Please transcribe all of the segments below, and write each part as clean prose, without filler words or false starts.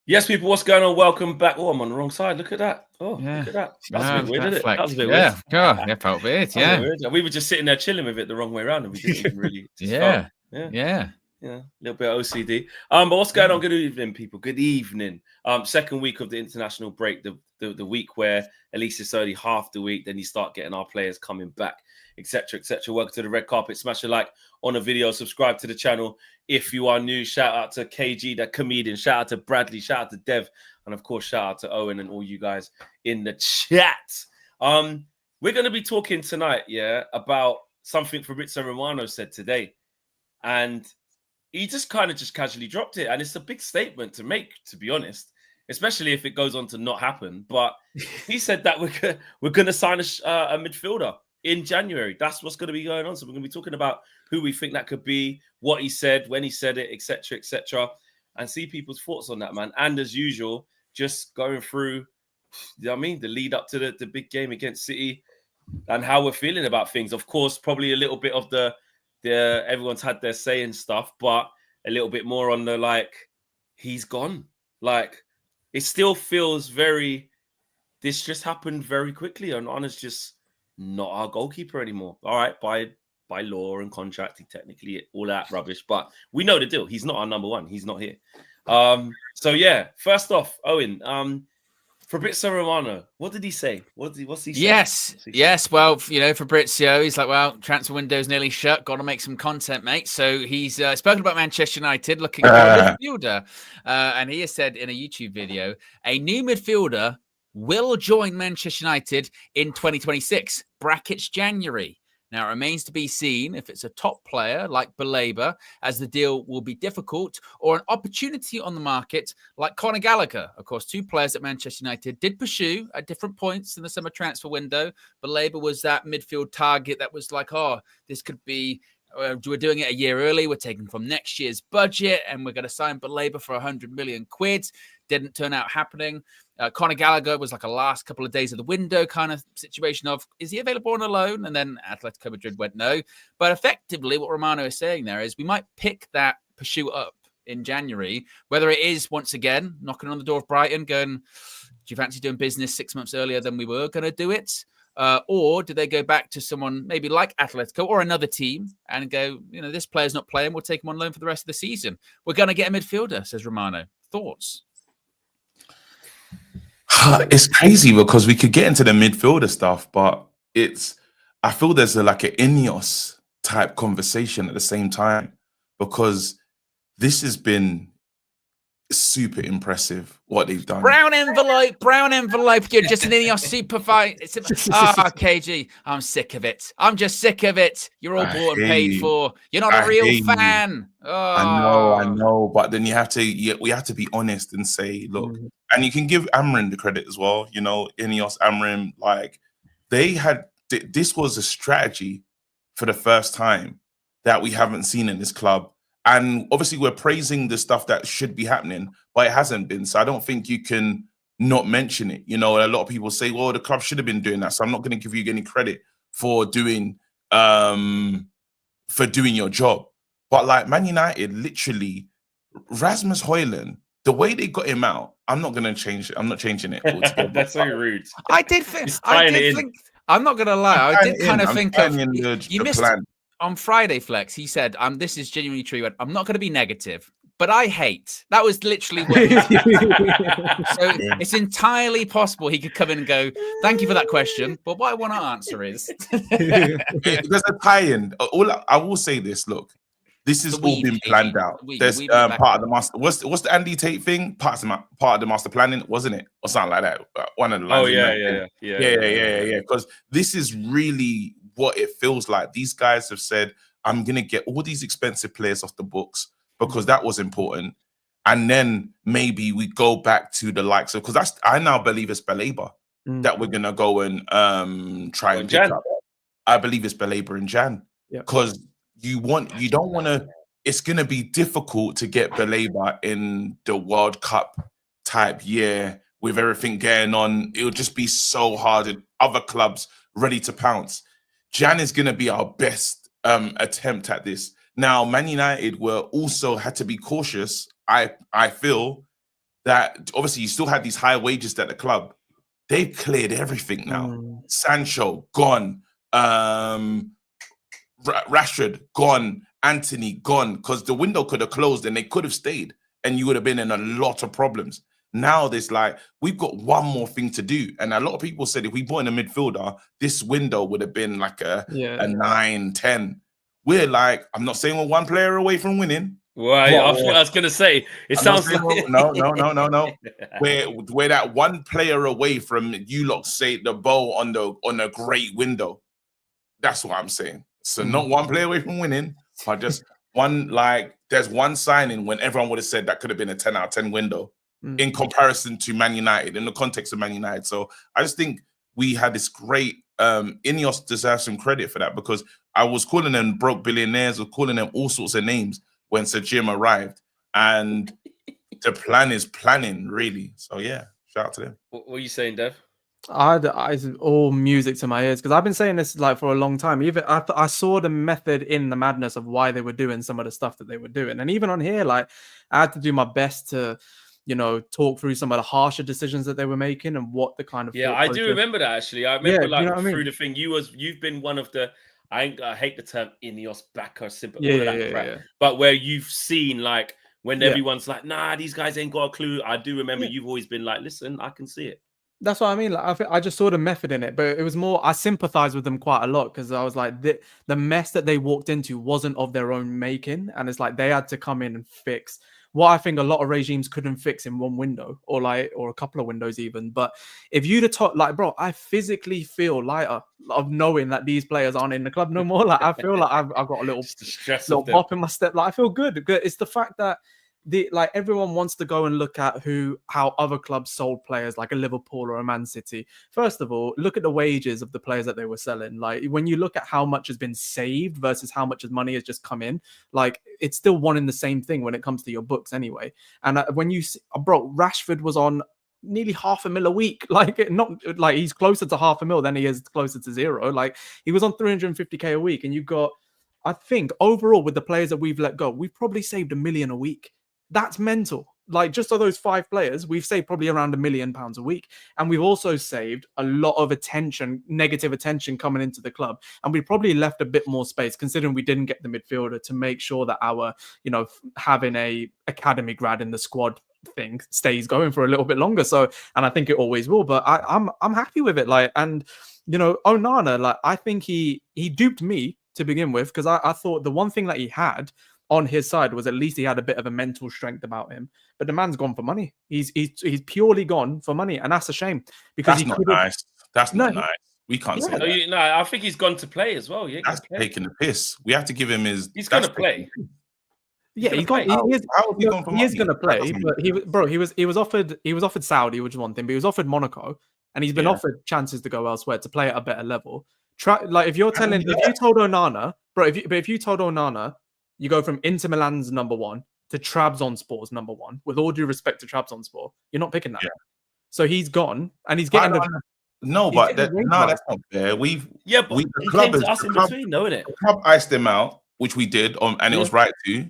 Yes, people, what's going on? Welcome back. Oh, I'm on the wrong side. Look at that. Oh, Yeah. look at that. That's a bit weird, isn't it? That was a bit yeah. weird. Yeah, felt weird. Yeah. Weird. We were just sitting there chilling with it the wrong way around, and we didn't even really just Yeah. felt, Yeah. a little bit of OCD. But what's going on? Good evening, people. Good evening. Second week of the international break, the week where at least it's only half the week, then you start getting our players coming back, etc., etc. Welcome to the red carpet. Smash a like on a video, subscribe to the channel if you are new. Shout out to KG, the comedian. Shout out to Bradley. Shout out to Dev, and of course, shout out to Owen and all you guys in the chat. We're going to be talking tonight, about something Fabrizio Romano said today, and he just casually dropped it, and it's a big statement to make, to be honest, especially if it goes on to not happen. But he said that we're going to sign a midfielder in January. That's what's going to be going on. So we're going to be talking about who we think that could be, what he said, when he said it, etc., and see people's thoughts on that, man. And as usual, just going through, the lead up to the big game against City and how we're feeling about things. Of course, probably a little bit of the everyone's had their say and stuff, but a little bit more on the he's gone. It still feels this just happened very quickly, and Onana's just not our goalkeeper anymore. All right, by law and contract, he technically all that rubbish, but we know the deal. He's not our number one. He's not here. So yeah, first off, Owen, Fabrizio Romano, what did he say? What's he saying? Yes. Well, Fabrizio, he's like, well, transfer window's nearly shut. Got to make some content, mate. So he's spoken about Manchester United looking for a midfielder. And he has said in a YouTube video, a new midfielder will join Manchester United in 2026, brackets January. Now, it remains to be seen if it's a top player like Baleba, as the deal will be difficult, or an opportunity on the market like Conor Gallagher. Of course, two players that Manchester United did pursue at different points in the summer transfer window. Baleba was that midfield target that was like, this could be, we're doing it a year early. We're taking from next year's budget, and we're going to sign Baleba for 100 million quid. Didn't turn out happening. Conor Gallagher was like a last couple of days of the window kind of situation of, is he available on a loan? And then Atletico Madrid went no. But effectively, what Romano is saying there is we might pick that pursuit up in January, whether it is, once again, knocking on the door of Brighton, going, do you fancy doing business 6 months earlier than we were going to do it? Or do they go back to someone maybe like Atletico or another team and go, this player's not playing, we'll take him on loan for the rest of the season. We're going to get a midfielder, says Romano. Thoughts? It's crazy because we could get into the midfielder stuff, but I feel there's an Ineos type conversation at the same time, because this has been super impressive what they've done. Brown envelope. You're just an Ineos super fight. KG, I'm sick of it. I'm just sick of it. You're all bought and paid for. You're not a real fan. I know, but then we have to be honest and say, look, and you can give Amrin the credit as well. Ineos, Amrin, this was a strategy for the first time that we haven't seen in this club. And obviously, we're praising the stuff that should be happening, but it hasn't been. So I don't think you can not mention it. A lot of people say, well, the club should have been doing that. So I'm not going to give you any credit for doing your job. But Man United, literally, Rasmus Højlund, the way they got him out, I'm not going to change it. I'm not changing it altogether. That's so rude. I did think. I'm not going to lie. I did kind of think of you missed. Plan. On Friday, Flex, he said, this is genuinely true. I'm not going to be negative, but I hate. That was literally what he said. So it's entirely possible he could come in and go, thank you for that question, but what I want to answer is... There's a tie-in. I will say this, look, this has all been planned out. There's part of the master... What's the Andy Tate thing? Part of the master planning, wasn't it? Or something like that. One of the lines. Yeah. Because this is really... what it feels like. These guys have said, I'm going to get all these expensive players off the books because that was important. And then maybe we go back to the likes of, because I now believe it's Baleba that we're going to go and try and pick up. I believe it's Baleba and Jan. Because you don't want to, it's going to be difficult to get Baleba in the World Cup type year with everything going on. It'll just be so hard and other clubs ready to pounce. Jan is going to be our best attempt at this. Now, Man United had to be cautious. I feel that obviously you still had these high wages at the club. They've cleared everything now. Sancho gone, Rashford gone, Anthony gone, because the window could have closed and they could have stayed, and you would have been in a lot of problems. Now there's like, we've got one more thing to do. And a lot of people said if we bought in a midfielder, this window would have been like a 9, 10. We're like, I'm not saying we're one player away from winning. Well, I was going to say, it sounds like... No. We're that one player away from you lot say the bow on a great window. That's what I'm saying. So not one player away from winning, but just one, like, there's one signing when everyone would have said that could have been a 10 out of 10 window in comparison to Man United, in the context of Man United. So I just think we had this great, Ineos deserves some credit for that, because I was calling them broke billionaires, I was calling them all sorts of names when Sir Jim arrived. And the plan is planning, really. So yeah, shout out to them. What are you saying, Dev? It's all music to my ears, because I've been saying this like for a long time. Even I saw the method in the madness of why they were doing some of the stuff that they were doing, and even on here, like, I had to do my best to, you know, talk through some of the harsher decisions that they were making and what the kind of I do remember that actually. I remember through the thing you've been one of the I hate the term Ineos backer, but where you've seen like when everyone's like, nah, these guys ain't got a clue. I do remember you've always been like, listen, I can see it. That's what I mean. Like, I just saw the method in it, but it was more, I sympathize with them quite a lot, because I was like, the mess that they walked into wasn't of their own making. And it's like they had to come in and fix what I think a lot of regimes couldn't fix in one window, or a couple of windows even. But if you'd have taught, like, bro, I physically feel lighter of knowing that these players aren't in the club no more. Like, I feel like I've got a little pop in my step. Like, I feel good. It's the fact that everyone wants to go and look at how other clubs sold players, like a Liverpool or a Man City. First of all, look at the wages of the players that they were selling. Like, when you look at how much has been saved versus how much money has just come in, like, it's still one and the same thing when it comes to your books anyway. And when you see, bro, Rashford was on nearly $500,000 a week. Like, not like he's closer to $500,000 than he is closer to zero. Like, he was on $350K a week, and you got, I think overall with the players that we've let go, we've probably saved $1 million a week. That's mental. Like, just of those 5 players, we've saved probably around £1 million a week. And we've also saved a lot of negative attention coming into the club. And we probably left a bit more space, considering we didn't get the midfielder, to make sure that our, you know, having a academy grad in the squad thing stays going for a little bit longer. So, and I think it always will, but I'm happy with it. Like, and, you know, Onana, like, I think he duped me to begin with, because I thought the one thing that he had on his side was at least he had a bit of a mental strength about him. But the man's gone for money. He's purely gone for money, and that's a shame, because that's not nice. That's not nice. We can't say that. No, I think he's gone to play as well. That's taking the piss. We have to give him his. He's going to play. Yeah, he's gone. He is going to play. But he was offered Saudi, which is one thing, but he was offered Monaco, and he's been offered chances to go elsewhere to play at a better level. If you told Onana, you go from Inter Milan's number 1 to Trabzonspor's number 1. With all due respect to Trabzonspor, you're not picking that. Yeah. So he's gone, and he's getting that's not fair. The club iced him out, which we did, and it was right to.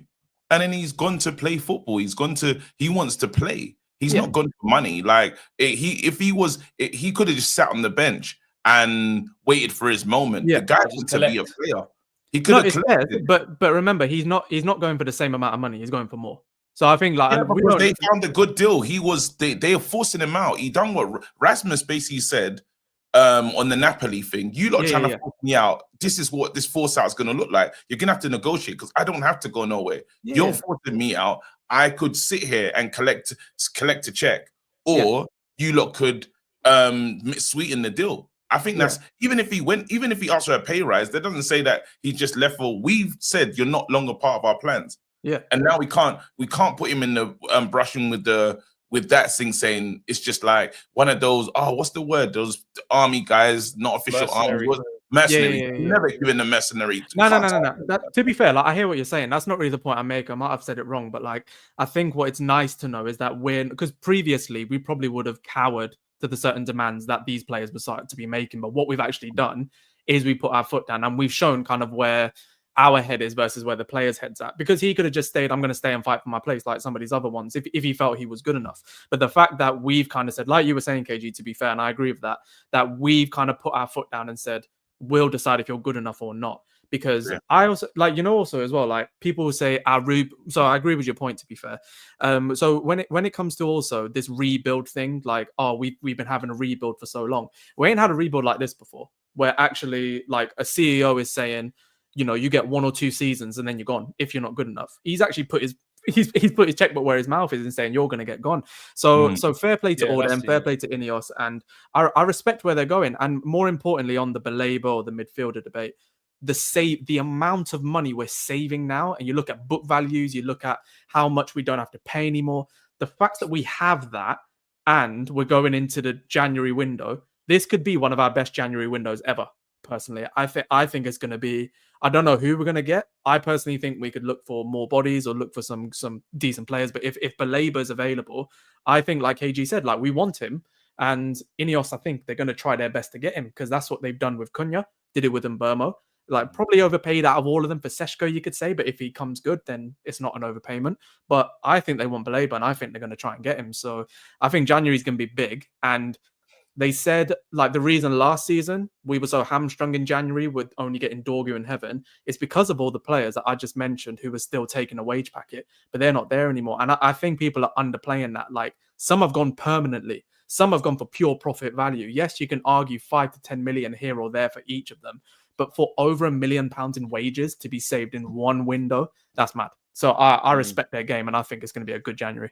And then he's gone to play football. He wants to play. He's not gone for money. Like, he could have just sat on the bench and waited for his moment. The guy wants to be a player. He could have, but remember, he's not going for the same amount of money. He's going for more. So I think, like, they found a good deal. They are forcing him out. He done what Rasmus basically said on the Napoli thing. You lot trying to force me out. This is what this force out is going to look like. You're going to have to negotiate, because I don't have to go nowhere. You're forcing me out. I could sit here and collect a check, or you lot could sweeten the deal. I think that's even if he asked for a pay rise, that doesn't say that he just left for. We've said you're not longer part of our plans. Yeah, and now we can't put him in the brushing with that thing, saying it's just like one of those. Oh, what's the word? Those army guys, not official army. Mercenary. Never given the mercenary. No. To be fair, like, I hear what you're saying. That's not really the point I make. I might have said it wrong, but like, I think what it's nice to know is that because previously we probably would have cowered to the certain demands that these players decided to be making. But what we've actually done is we put our foot down, and we've shown kind of where our head is versus where the player's head's at. Because he could have just stayed, I'm going to stay and fight for my place like some of these other ones if he felt he was good enough. But the fact that we've kind of said, like you were saying, KG, to be fair, and I agree with that we've kind of put our foot down and said, we'll decide if you're good enough or not. Because I also also as well, like people will say so I agree with your point, to be fair. So when it comes to also this rebuild thing, like, oh, we've been having a rebuild for so long. We ain't had a rebuild like this before, where actually like a CEO is saying, you get 1 or 2 seasons and then you're gone if you're not good enough. He's actually put his checkbook where his mouth is and saying you're going to get gone. So fair play to all them, fair play to Ineos, and I respect where they're going. And more importantly, on the Belabor or the midfielder debate, the amount of money we're saving now, and you look at book values, you look at how much we don't have to pay anymore. The fact that we have that, and we're going into the January window, this could be one of our best January windows ever. Personally, I think it's going to be. I don't know who we're going to get. I personally think we could look for more bodies or look for some decent players. But if Belabor is available, I think, like KG said, like we want him. And Ineos, I think they're going to try their best to get him, because that's what they've done with Cunha. Did it with Mbermo. Like probably overpaid out of all of them for Seshko, you could say. But if he comes good, then it's not an overpayment. But I think they want Belabor, and I think they're going to try and get him. So I think January is going to be big. And they said, like, the reason last season we were so hamstrung in January with only getting Dorgu and Heaven is because of all the players that I just mentioned who were still taking a wage packet, but they're not there anymore. And I think people are underplaying that. Like, some have gone permanently. Some have gone for pure profit value. Yes, you can argue 5 to 10 million here or there for each of them. But for over £1 million in wages to be saved in one window, that's mad. So I respect their game, and I think it's going to be a good January.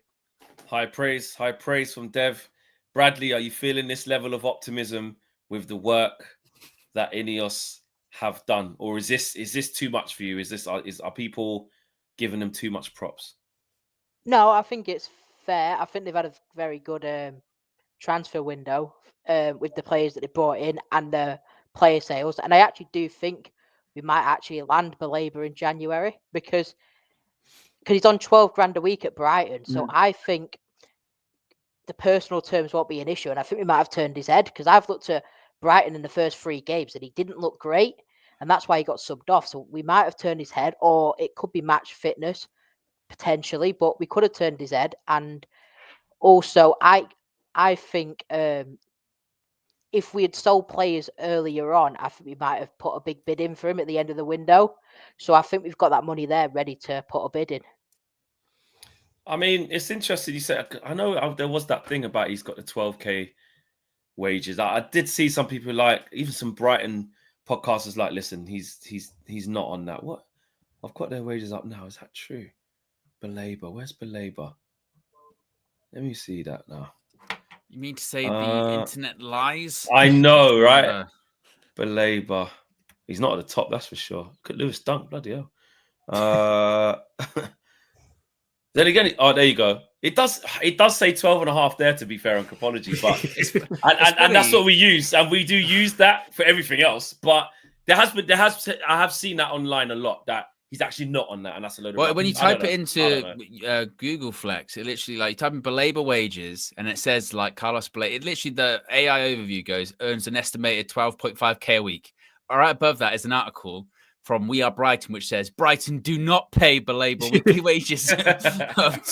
High praise from Dev. Bradley, are you feeling this level of optimism with the work that Ineos have done, or is this too much for you? Are people giving them too much props? No, I think it's fair. I think they've had a very good transfer window with the players that they brought in and the player sales, and I actually do think we might actually land Belabor in January because he's on 12 grand a week at Brighton. So I think the personal terms won't be an issue, and I think we might have turned his head, because I've looked at Brighton in the first 3 games and he didn't look great, and that's why he got subbed off. So we might have turned his head, or it could be match fitness potentially, but we could have turned his head. And also I think if we had sold players earlier on, I think we might have put a big bid in for him at the end of the window. So I think we've got that money there ready to put a bid in. I mean, it's interesting you said. I know there was that thing about he's got the 12k wages. I did see some people, like even some Brighton podcasters, like, listen, he's not on that. What? I've got their wages up now. Is that true? Belabor, where's Belabor? Let me see that now. You mean to say the internet lies? I know, right? Belabor. He's not at the top, that's for sure. Lewis Dunk, bloody hell. Then again, there you go. It does say 12.5 there, to be fair, on Capology, but and that's what we use, and we do use that for everything else. But I have seen that online a lot, that he's actually not on that, and that's a load of. Well, when you type it into Google Flex, it literally, like, you type in Belabor wages, and it says like Carlos Belabor. It literally, the AI overview goes, earns an estimated 12.5k a week. All right, above that is an article from We Are Brighton, which says Brighton do not pay Belabor weekly wages of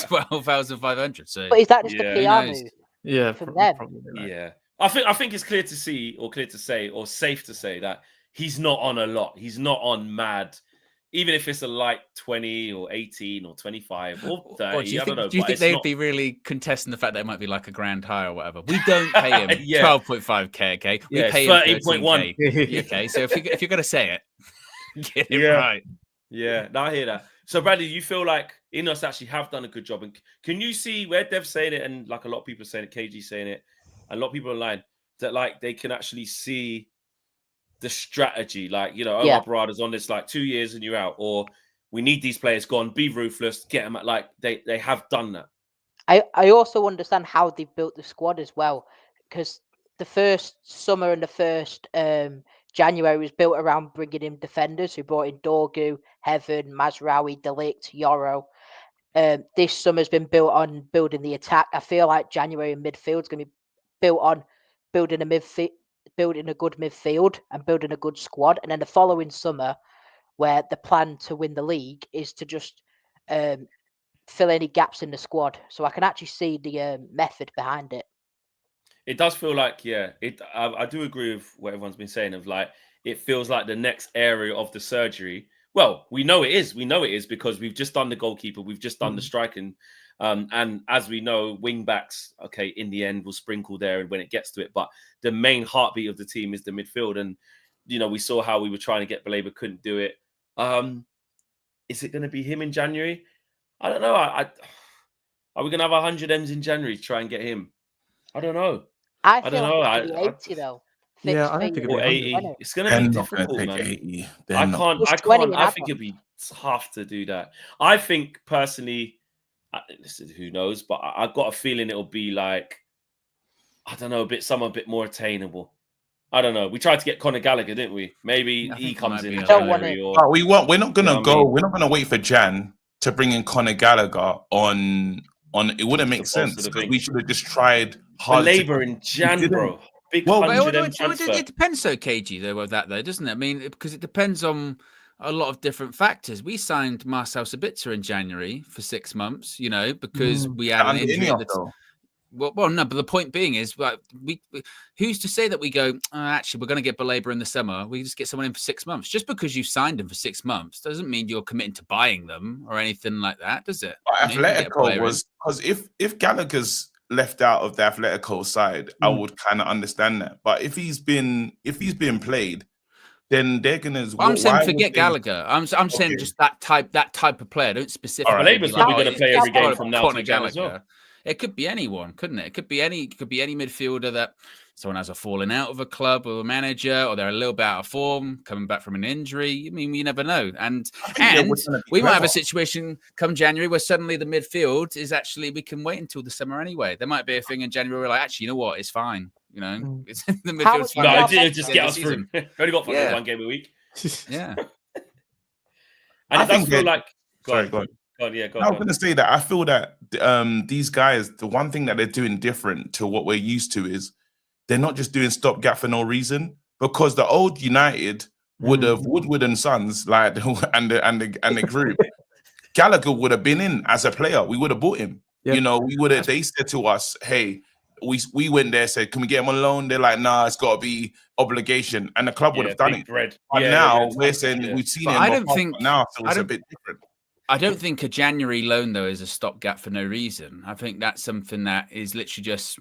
12,500. So, but is that just a PR move? Yeah, from them. Right. Yeah, I think it's clear to see, or clear to say, or safe to say that he's not on a lot. He's not on mad, even if it's a light 20 or 18 or 25 or 30. I don't know. Do you think they'd be really contesting the fact that it might be like a grand high or whatever? We don't pay him 12.5k. Okay, we pay him 13.1. Okay, so if you're going to say it. Get it right. Yeah, no, I hear that. So, Bradley, you feel like Ineos actually have done a good job, and can you see where Dev's saying it, and like a lot of people saying it, KG saying it, and a lot of people online, that like they can actually see the strategy, like, Omar Barada's on this like 2 years and you're out, or we need these players gone, be ruthless, get them. Like they have done that. I also understand how they've built the squad as well, because the first summer and the first January was built around bringing in defenders who brought in Dorgu, Heaven, Mazraoui, De Ligt, Yoro. This summer's been built on building the attack. I feel like January and midfield is going to be built on building a good midfield and building a good squad. And then the following summer, where the plan to win the league is to just fill any gaps in the squad. So I can actually see the method behind it. It does feel like, I do agree with what everyone's been saying of like, it feels like the next area of the surgery. Well, we know it is. We know it is because we've just done the goalkeeper. We've just done the striking. And as we know, wing backs, okay, in the end will sprinkle there when it gets to it. But the main heartbeat of the team is the midfield. And, we saw how we were trying to get Baleba, couldn't do it. Is it going to be him in January? I don't know. Are we going to have 100 M's in January to try and get him? I don't know. I don't know. It's 80 though. Yeah, I don't think it'll be 80. It's going to be difficult, man. 80. I can't. I think it'll be tough to do that. I think personally, listen, who knows? But I've got a feeling it'll be like, I don't know, something a bit more attainable. I don't know. We tried to get Conor Gallagher, didn't we? Maybe he comes in January. But we're not gonna go. We're not gonna wait for Jan to bring in Conor Gallagher on. It wouldn't make sense. We should have just tried hard. Labour in Jan, bro. Big it depends, so KG though, with that though, doesn't it? I mean, because it depends on a lot of different factors. We signed Marcel Sabitzer in January for 6 months, because we had an injury. Well, no, but the point being is, like, who's to say that we go, actually, we're going to get Baleba in the summer. We just get someone in for 6 months. Just because you signed them for 6 months doesn't mean you're committing to buying them or anything like that, does it? Atletico was, because if Gallagher's left out of the Atletico side, I would kind of understand that. But if he's been played, then they're gonna. Well, I'm saying forget Gallagher. I'm saying just that type of player. Don't specifically. Baleba's probably going to play every game from now to January as well. It could be anyone, couldn't it? It could be any midfielder that someone has a falling out of a club or a manager, or they're a little bit out of form, coming back from an injury. I mean, you never know. And we might have a situation come January where suddenly the midfield is actually, we can wait until the summer anyway. There might be a thing in January where, like, actually, you know what? It's fine. It's the midfield's fine. No, just get us through. We've only got 1 game a week. Yeah. And it does feel like. Go on. I was going to say that I feel that these guys, the one thing that they're doing different to what we're used to is they're not just doing stopgap for no reason. Because the old United would have Woodward and Sons, like, and the group, Gallagher would have been in as a player. We would have bought him. Yep. We would have. They said to us, "Hey, we went there, said, can we get him on loan?" They're like, "Nah, it's got to be obligation," and the club would have done it. But now we're saying we've seen it. I don't think now, so it's a bit different. I don't think a January loan though is a stopgap for no reason. I think that's something that is literally just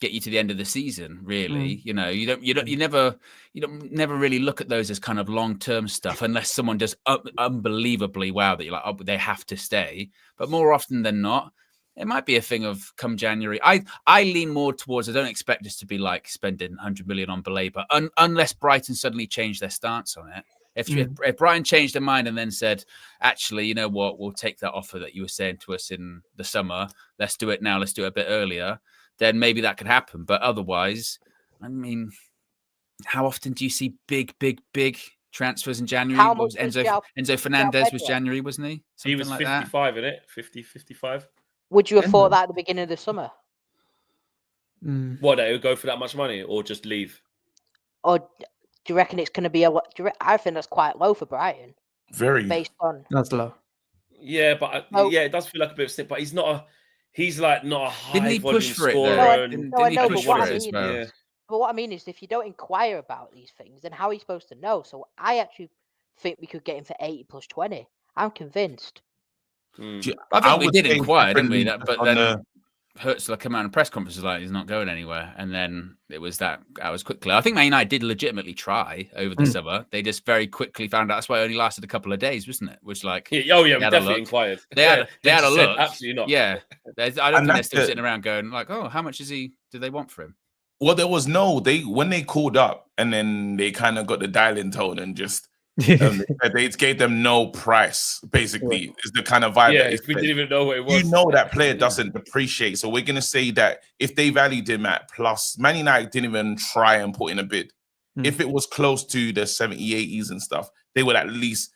get you to the end of the season. Really, you never really look at those as kind of long-term stuff unless someone does unbelievably wow that you're like, oh, they have to stay. But more often than not, it might be a thing of come January. I lean more towards, I don't expect us to be like spending 100 million on Baleba unless Brighton suddenly change their stance on it. If Brighton changed their mind and then said, actually, you know what, we'll take that offer that you were saying to us in the summer. Let's do it now. Let's do it a bit earlier. Then maybe that could happen. But otherwise, I mean, how often do you see big transfers in January? Enzo Fernandez was January, wasn't he? Something he was like 55, isn't it? 50, 55. Would you have thought that at the beginning of the summer? What, they would go for that much money or just leave? Or do you reckon it's going to be I think that's quite low for Brighton. Very. Based on. That's low. Yeah, but it does feel like a bit of a step, but he's not a high didn't he push for it? But what I mean is, if you don't inquire about these things, then how are you supposed to know? So I actually think we could get him for 80 plus 20. I'm convinced. I think we did inquire, didn't we? But then Hertzler came out in press conferences like he's not going anywhere, and then it was that hours quickly. I think Man United did legitimately try over the summer. They just very quickly found out. That's why it only lasted a couple of days, wasn't it? Which we definitely inquired. They had a look. Absolutely not. Yeah, I don't think they're still sitting around going like, "Oh, how much do they want for him?" Well, there was when they called up, and then they kind of got the dialing tone and just. They gave them no price, basically, is the kind of vibe. Yeah, we didn't even know what it was. You know that player doesn't depreciate. So we're going to say that if they valued him at plus, Man United didn't even try and put in a bid. If it was close to the 70, 80s and stuff, they would at least,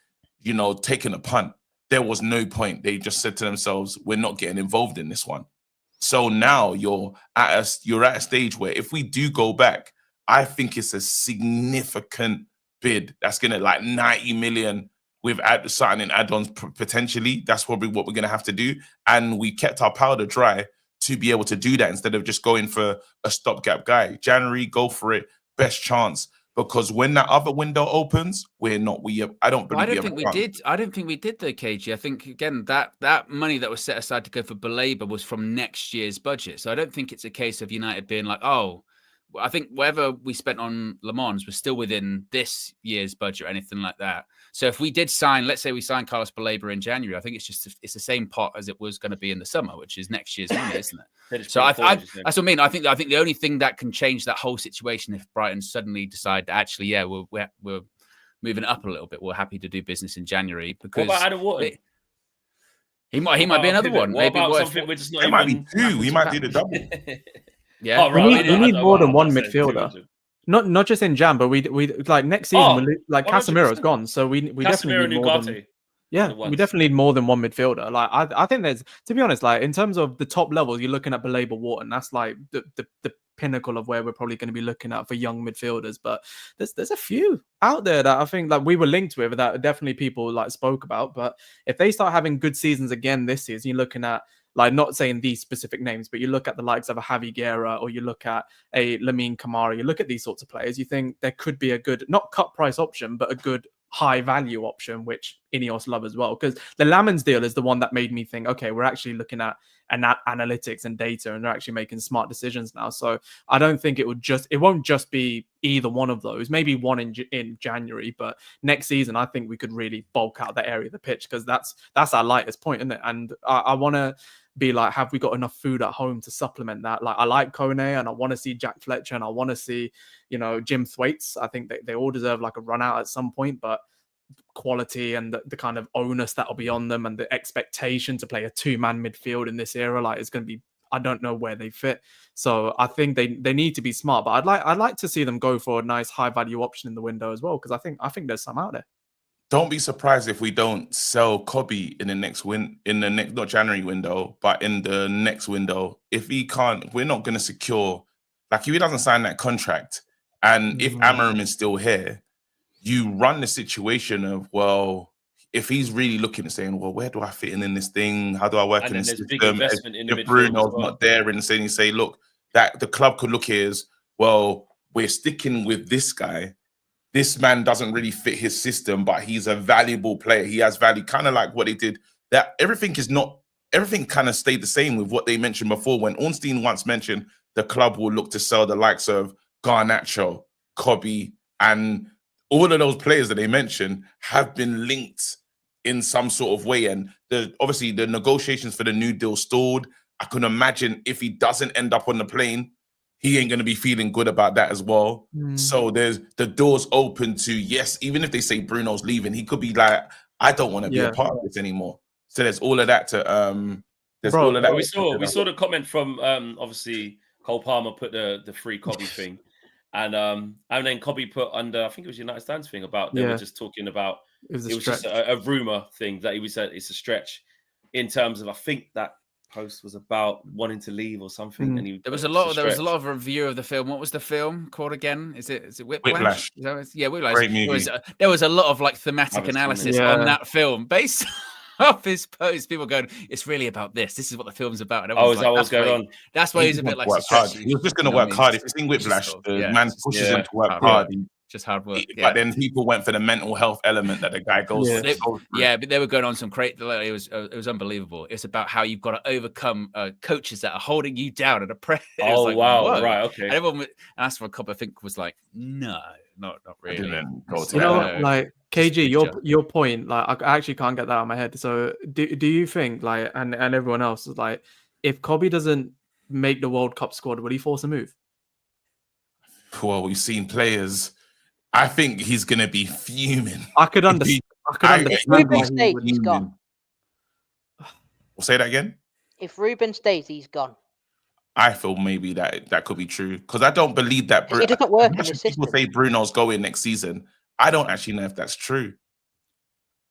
taken a punt. There was no point. They just said to themselves, we're not getting involved in this one. So now you're at a stage where if we do go back, I think it's a significant bid that's gonna like 90 million with certain add-ons potentially. That's probably what we're going to have to do. And we kept our powder dry to be able to do that instead of just going for a stopgap guy. January, go for it. Best chance. Because when that other window opens, we're not. I don't think we did. I don't think we did though, KG. I think again that money that was set aside to go for Baleba was from next year's budget. So I don't think it's a case of United being like, oh, I think whatever we spent on Le Mans was still within this year's budget or anything like that. So if we did sign, let's say we signed Carlos Baleba in January, I think it's the same pot as it was going to be in the summer, which is next year's money, isn't it? So that's what I mean. I think the only thing that can change that whole situation if Brighton suddenly decide that actually, yeah, we're moving it up a little bit. We're happy to do business in January because what about Adam Wharton? He might be another one. Maybe something we're just not. It might be two. He might do the double. Yeah, oh, right. we need more than one midfielder. Not just in Jan, but we like next season. Casemiro's gone, so we definitely need more than. Yeah, we definitely need more than one midfielder. Like I think there's, to be honest, like in terms of the top levels, you're looking at Baleba, Wharton. That's like the pinnacle of where we're probably going to be looking at for young midfielders. But there's a few out there that I think like we were linked with that definitely people like spoke about. But if they start having good seasons again this season, you're looking at. Like, not saying these specific names, but you look at the likes of a Javi Guerra or you look at a Lamine Kamara, you look at these sorts of players, you think there could be a good, not cut price option, but a good high value option, which Ineos love as well. Because the Lamens deal is the one that made me think, okay, we're actually looking at analytics and data and they're actually making smart decisions now. So I don't think it won't just be either one of those, maybe one in January, but next season, I think we could really bulk out that area of the pitch because that's our lightest point, isn't it? And I want to be like, have we got enough food at home to supplement that? Like, I like Kone and I want to see Jack Fletcher and I want to see, Jim Thwaites. I think they all deserve like a run out at some point, but quality and the kind of onus that'll be on them and the expectation to play a two-man midfield in this era, like it's going to be, I don't know where they fit. So I think they need to be smart, but I'd like to see them go for a nice high value option in the window as well, because I think there's some out there. Don't be surprised if we don't sell Kobbie in the next not January window, but in the next window. If he can't, we're not going to secure, like if he doesn't sign that contract, and if Amarim is still here, you run the situation of, well, if he's really looking and saying, well, where do I fit in this thing? How do I work in this system? If Bruno's not there and saying, say, look, that the club could look here as, well, we're sticking with this guy. This man doesn't really fit his system, but he's a valuable player. He has value, kind of like what they did. That everything kind of stayed the same with what they mentioned before. When Ornstein once mentioned the club will look to sell the likes of Garnacho, Kobbie, and all of those players that they mentioned have been linked in some sort of way. And obviously the negotiations for the new deal stalled. I can imagine if he doesn't end up on the plane, he ain't going to be feeling good about that as well. So there's the doors open to, yes, even if they say Bruno's leaving, he could be like, I don't want to be a part of this anymore. So there's all of that to all of that. We saw the comment from obviously Cole Palmer put the free Kobbie thing. And then Kobbie put under, I think it was United Stands thing about they were just talking about it was just a rumor thing that he was said it's a stretch in terms of, I think that post was about wanting to leave or something. And there was a lot of review of the film. What was the film called again? Is it Whiplash? Whiplash. Whiplash. There was a lot of like thematic analysis on that film based off his post. People going, it's really about this. This is what the film's about. And is that what's going on? That's why he's a bit like he was just going to work hard. If you think Whiplash, the man pushes him to work hard. Just hard work. But then people went for the mental health element that the guy goes through. But they were going on some great. It was unbelievable. It's about how you've got to overcome coaches that are holding you down at a press. Oh, like, wow. Whoa. Right. Okay. And everyone asked for a couple, I think, was like, no, not really. Like KG, your point, like I actually can't get that out of my head. So do you think, like, and everyone else is like, if Kobbie doesn't make the World Cup squad, will he force a move? Well, we've seen players. I think he's going to be fuming. I could understand. If Ruben stays, he's gone. We'll say that again. If Ruben stays, he's gone. I feel maybe that could be true because I don't believe that. It doesn't work in the system. People say Bruno's going next season. I don't actually know if that's true.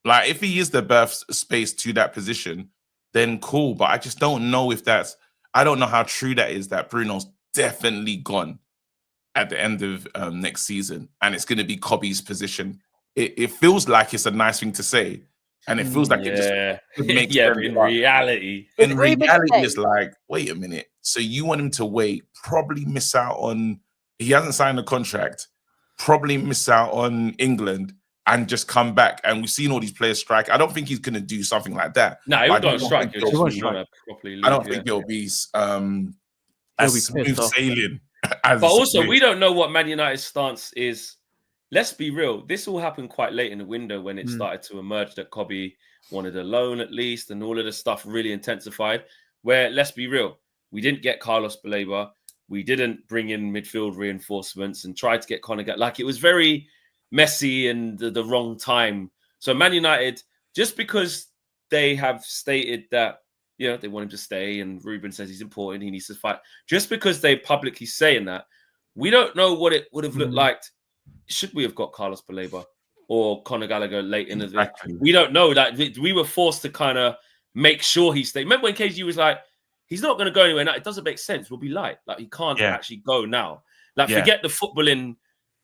Like, if he is the birth space to that position, then cool. But I just don't know if that's. I don't know how true that is. That Bruno's definitely gone at the end of next season, and it's going to be Kobbie's position it feels like it's a nice thing to say, and it feels like it just makes yeah. sense. But in reality, it's like, wait a minute. So you want him to wait, probably miss out on. He hasn't signed a contract, probably miss out on England, and just come back. And we've seen all these players strike. I don't think he's going to do something like that. No, he won't strike. I don't think it'll be as smooth sailing. But also, we don't know what Man United's stance is. Let's be real. This all happened quite late in the window when it started to emerge that Kobbie wanted a loan at least, and all of the stuff really intensified. Where, let's be real, we didn't get Carlos Baleba. We didn't bring in midfield reinforcements and try to get Conor. Like, it was very messy and the wrong time. So Man United, just because they have stated that, you know, they want him to stay, and Ruben says he's important, he needs to fight. Just because they publicly saying that, we don't know what it would have looked like. Should we have got Carlos Baleba or Conor Gallagher late in the We don't know. That we were forced to kind of make sure he stayed. Remember when KG was like, he's not going to go anywhere now. It doesn't make sense. We'll be light. Like, he can't actually go now. Like, forget the footballing,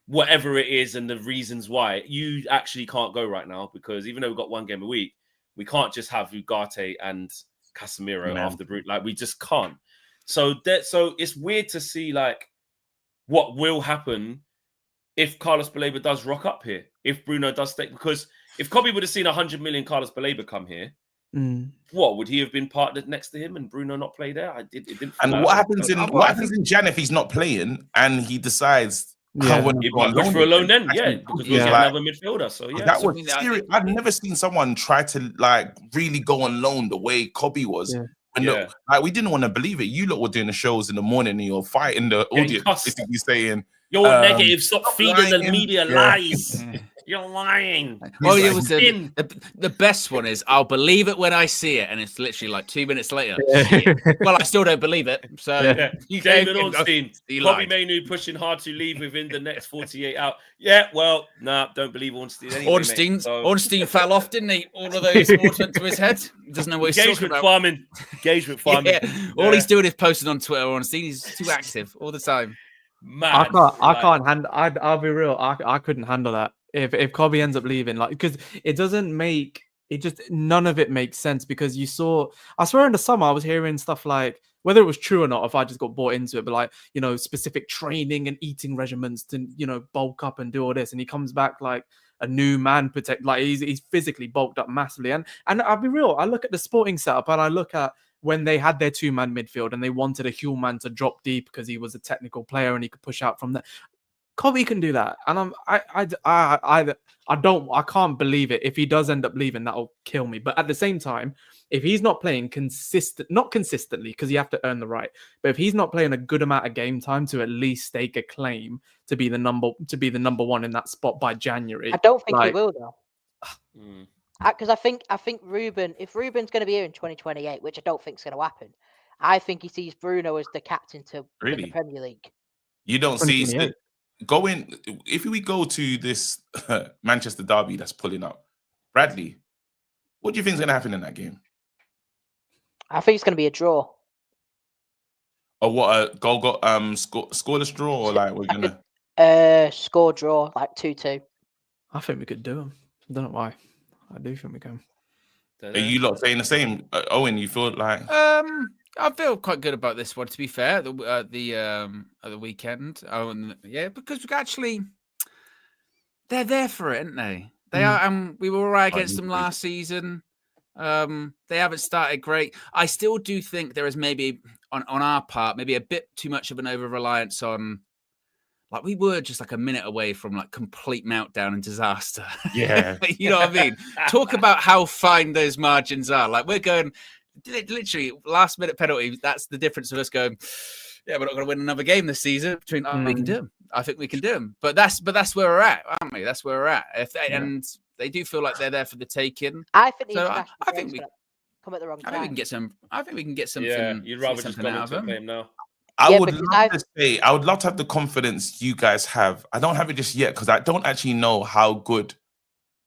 whatever it is, and the reasons why. You actually can't go right now, because even though we've got one game a week, we can't just have Ugarte and Casemiro after Brute. Like, we just can't. So it's weird to see, like, what will happen if Carlos Baleba does rock up here, if Bruno does stay. Because if Kobbie would have seen 100 million Carlos Baleba come here, what would he have been partnered next to him and Bruno not play there? It didn't. And what happens in Jan if he's not playing and he decides? He might push for a loan then, because we get another midfielder. So that was serious. I've never seen someone try to like really go on loan the way Kobbie was. Like, we didn't want to believe it. You lot were doing the shows in the morning and you're fighting the audience, basically saying, "You're negative. Stop feeding the media lies. You're lying." Well, it was the best one is, "I'll believe it when I see it," and it's literally like 2 minutes later. Well, I still don't believe it. So David Ornstein, Kobbie Mainoo pushing hard to leave within the next 48 hours. Yeah, well, don't believe Ornstein. Anyway, Ornstein fell off, didn't he? All of those words went to his head. He doesn't know what he's talking about. Engagement farming. All he's doing is posting on Twitter. Ornstein, he's too active all the time. Man, I can't handle. I'll be real. I couldn't handle that. If Kobbie ends up leaving, like, because it doesn't make it, just none of it makes sense. Because you saw, I swear in the summer I was hearing stuff like, whether it was true or not, if I just got bought into it, but like, you know, specific training and eating regimens to, you know, bulk up and do all this, and he comes back like a new man, like he's physically bulked up massively. And I'll be real, I look at the Sporting setup and I look at when they had their two-man midfield and they wanted a Huel man to drop deep because he was a technical player and he could push out from there. Kobbie can do that, and I can't believe it. If he does end up leaving, that'll kill me. But at the same time, if he's not playing not consistently, because you have to earn the right, but if he's not playing a good amount of game time to at least stake a claim to be the number one in that spot by January, I don't think he will though. Because I think Ruben, if Ruben's going to be here in 2028, which I don't think is going to happen, I think he sees Bruno as the captain to win the Premier League. You don't see going, if we go to this Manchester derby that's pulling up, Bradley, what do you think is going to happen in that game? I think it's going to be a draw. Or what, a goal scoreless draw, or like we're gonna score draw, like 2-2. I think we could do them. I don't know why. I do think we can. Are you lot saying the same? Owen, you feel like? I feel quite good about this one, to be fair. At the weekend, because we actually, they're there for it, aren't they? They are. We were all right against them last season. They haven't started great. I still do think there is maybe on our part maybe a bit too much of an over reliance on. Like, we were just like a minute away from like complete meltdown and disaster. Yeah. You know what I mean? Talk about how fine those margins are. Like, we're going literally last minute penalty. That's the difference of us going, yeah, we're not going to win another game this season. We can do them. I think we can do them. But that's where we're at, aren't we? That's where we're at. And they do feel like they're there for the taking. I think I think we come at the wrong time. I think we can get some. I think we can get something. Yeah, you'd rather just go into a game now. I would love to have the confidence you guys have. I don't have it just yet because I don't actually know how good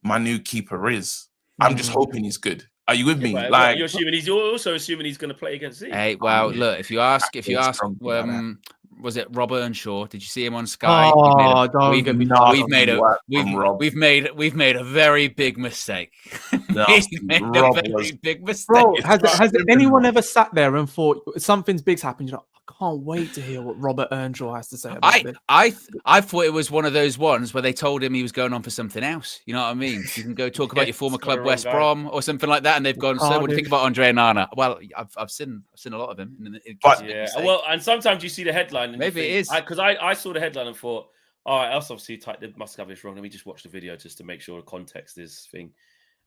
my new keeper is. I'm just hoping he's good. Are you with me? Like, you're also assuming he's going to play against Z. Hey, well, look, if you ask was it Rob Earnshaw? Did you see him on Sky? We've made a very big mistake. Big mistake. Bro, has anyone ever sat there and thought something's big's happened? You're like, I can't wait to hear what Robert Earnshaw has to say about this. I thought it was one of those ones where they told him he was going on for something else. You know what I mean? You can go talk about your former club West Brom or something like that, and they've gone. So, what do you think about Andre Onana? Well, I've seen a lot of him. Well, and sometimes you see the headline. And maybe it is because I saw the headline and thought, all right, else obviously they must have this wrong. Let me just watch the video just to make sure the context is thing.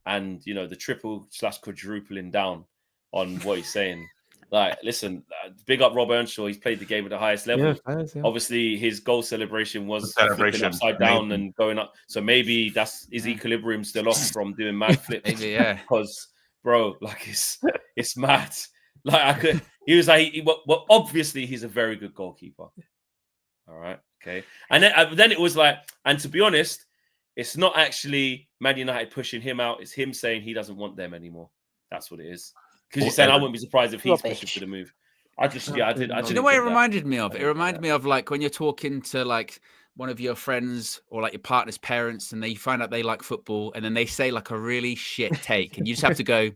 And the triple/quadrupling down on what he's saying. Like, listen, big up Rob Earnshaw. He's played the game at the highest level. Yeah. Obviously, his goal celebration was flipping upside down and going up. So maybe that's his equilibrium still off from doing mad flips. Maybe, yeah. Because, bro, like it's mad. Like he was like, well, obviously he's a very good goalkeeper. All right, okay. And then it was like, and to be honest, it's not actually Man United pushing him out. It's him saying he doesn't want them anymore. That's what it is. Because he's saying I wouldn't be surprised if he's pushing for the move. I did. Do you know what it reminded me of? It reminded me of like when you're talking to like one of your friends or like your partner's parents, and they find out they like football, and then they say like a really shit take, and you just have to go,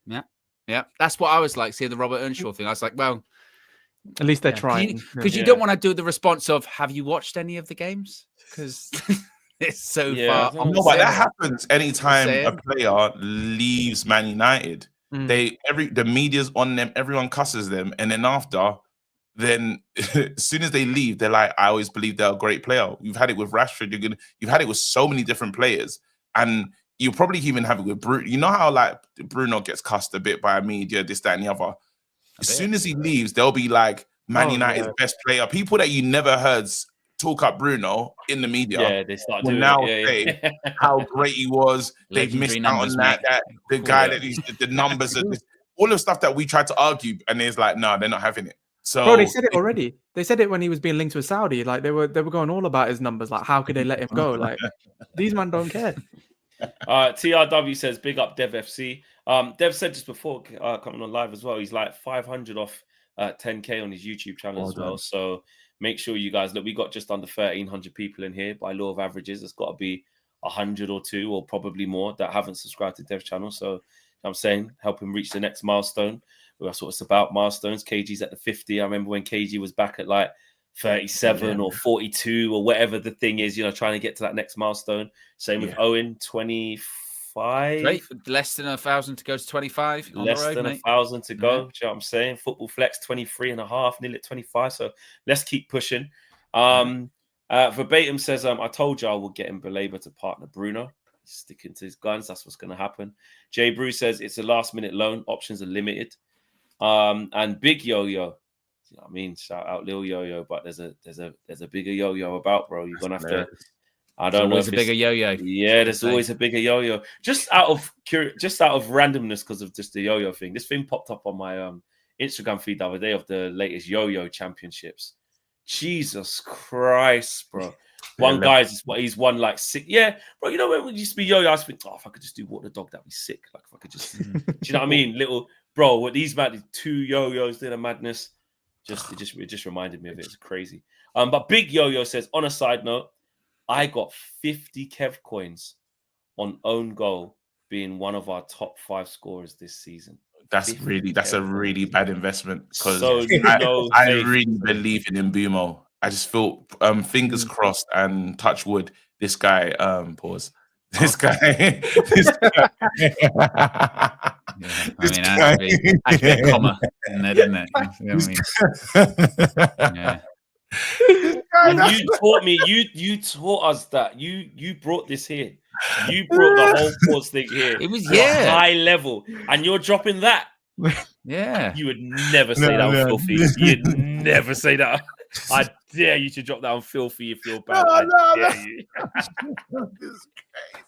yeah. That's what I was like seeing the Robert Earnshaw thing. I was like, well, at least they're trying. Because you don't want to do the response of, have you watched any of the games? Because it's so far. No, but that happens anytime a player leaves Man United. The media's on them, everyone cusses them, and then after, as soon as they leave, they're like, I always believed they're a great player. You've had it with Rashford, you've had it with so many different players, and you'll probably even have it with Bruno. You know how like Bruno gets cussed a bit by media, this, that, and the other. As soon as he leaves, they'll be like Man United's best player. People that you never heard talk up Bruno in the media, they start will doing now say how great he was. They've missed out on that the guy that the numbers are all the stuff that we tried to argue, and it's like, no, they're not having it. So bro, they said it already. They said it when he was being linked to a Saudi. Like they were going all about his numbers. Like, how could they let him go? Like these men don't care. TRW says big up Dev FC. Dev said just before coming on live as well. He's like 500 off 10K on his YouTube channel as well. So make sure you guys look. We got just under 1,300 people in here. By law of averages, it's got to be 100 or 2 or probably more that haven't subscribed to Dev's channel. So I'm saying help him reach the next milestone. That's what it's about, milestones. KG's at the 50. I remember when KG was back at like 37 or 42 or whatever the thing is, trying to get to that next milestone. Same with Owen, 25. Right. Less than 1,000 to go to 25. Less than 1,000 to go. Do you know what I'm saying? Football Flex, 23 and a half, nearly at 25. So let's keep pushing. Verbatim says, I told you I would get him Belabor to partner Bruno. He's sticking to his guns. That's what's going to happen. Jay Bruce says it's a last minute loan. Options are limited. And Big Yo-Yo. You know what I mean? Shout out Lil Yo-Yo, but there's a bigger Yo-Yo about, bro. You're gonna have to. I don't know. There's a bigger Yo-Yo. Yeah, there's always a bigger Yo-Yo. Just out of randomness, because of just the Yo-Yo thing. This thing popped up on my Instagram feed the other day of the latest Yo-Yo championships. Jesus Christ, bro. One guy's he's won like 6. Yeah, bro. You know when it used to be Yo-Yo, I was thinking, if I could just do walk the dog, that'd be sick. Like if I could just, do you know what I mean? Little bro, what these 2 Yo-Yos did a madness. It just reminded me of it. It's crazy. But Big Yo-Yo says, on a side note, I got 50 Kev coins on own goal being one of our top 5 scorers this season. That's a really bad investment, because I really believe in Mbumo. I just feel fingers crossed and touch wood. This guy, pause. This guy. Actually a comma in there, didn't it? You know what You taught me. You taught us that. You brought this here. You brought the whole course thing here. It was high level, and you're dropping that. Yeah, you would never say that on Filthy. You'd never say that. I dare you to drop that on Filthy if you're bad. I dare you. This is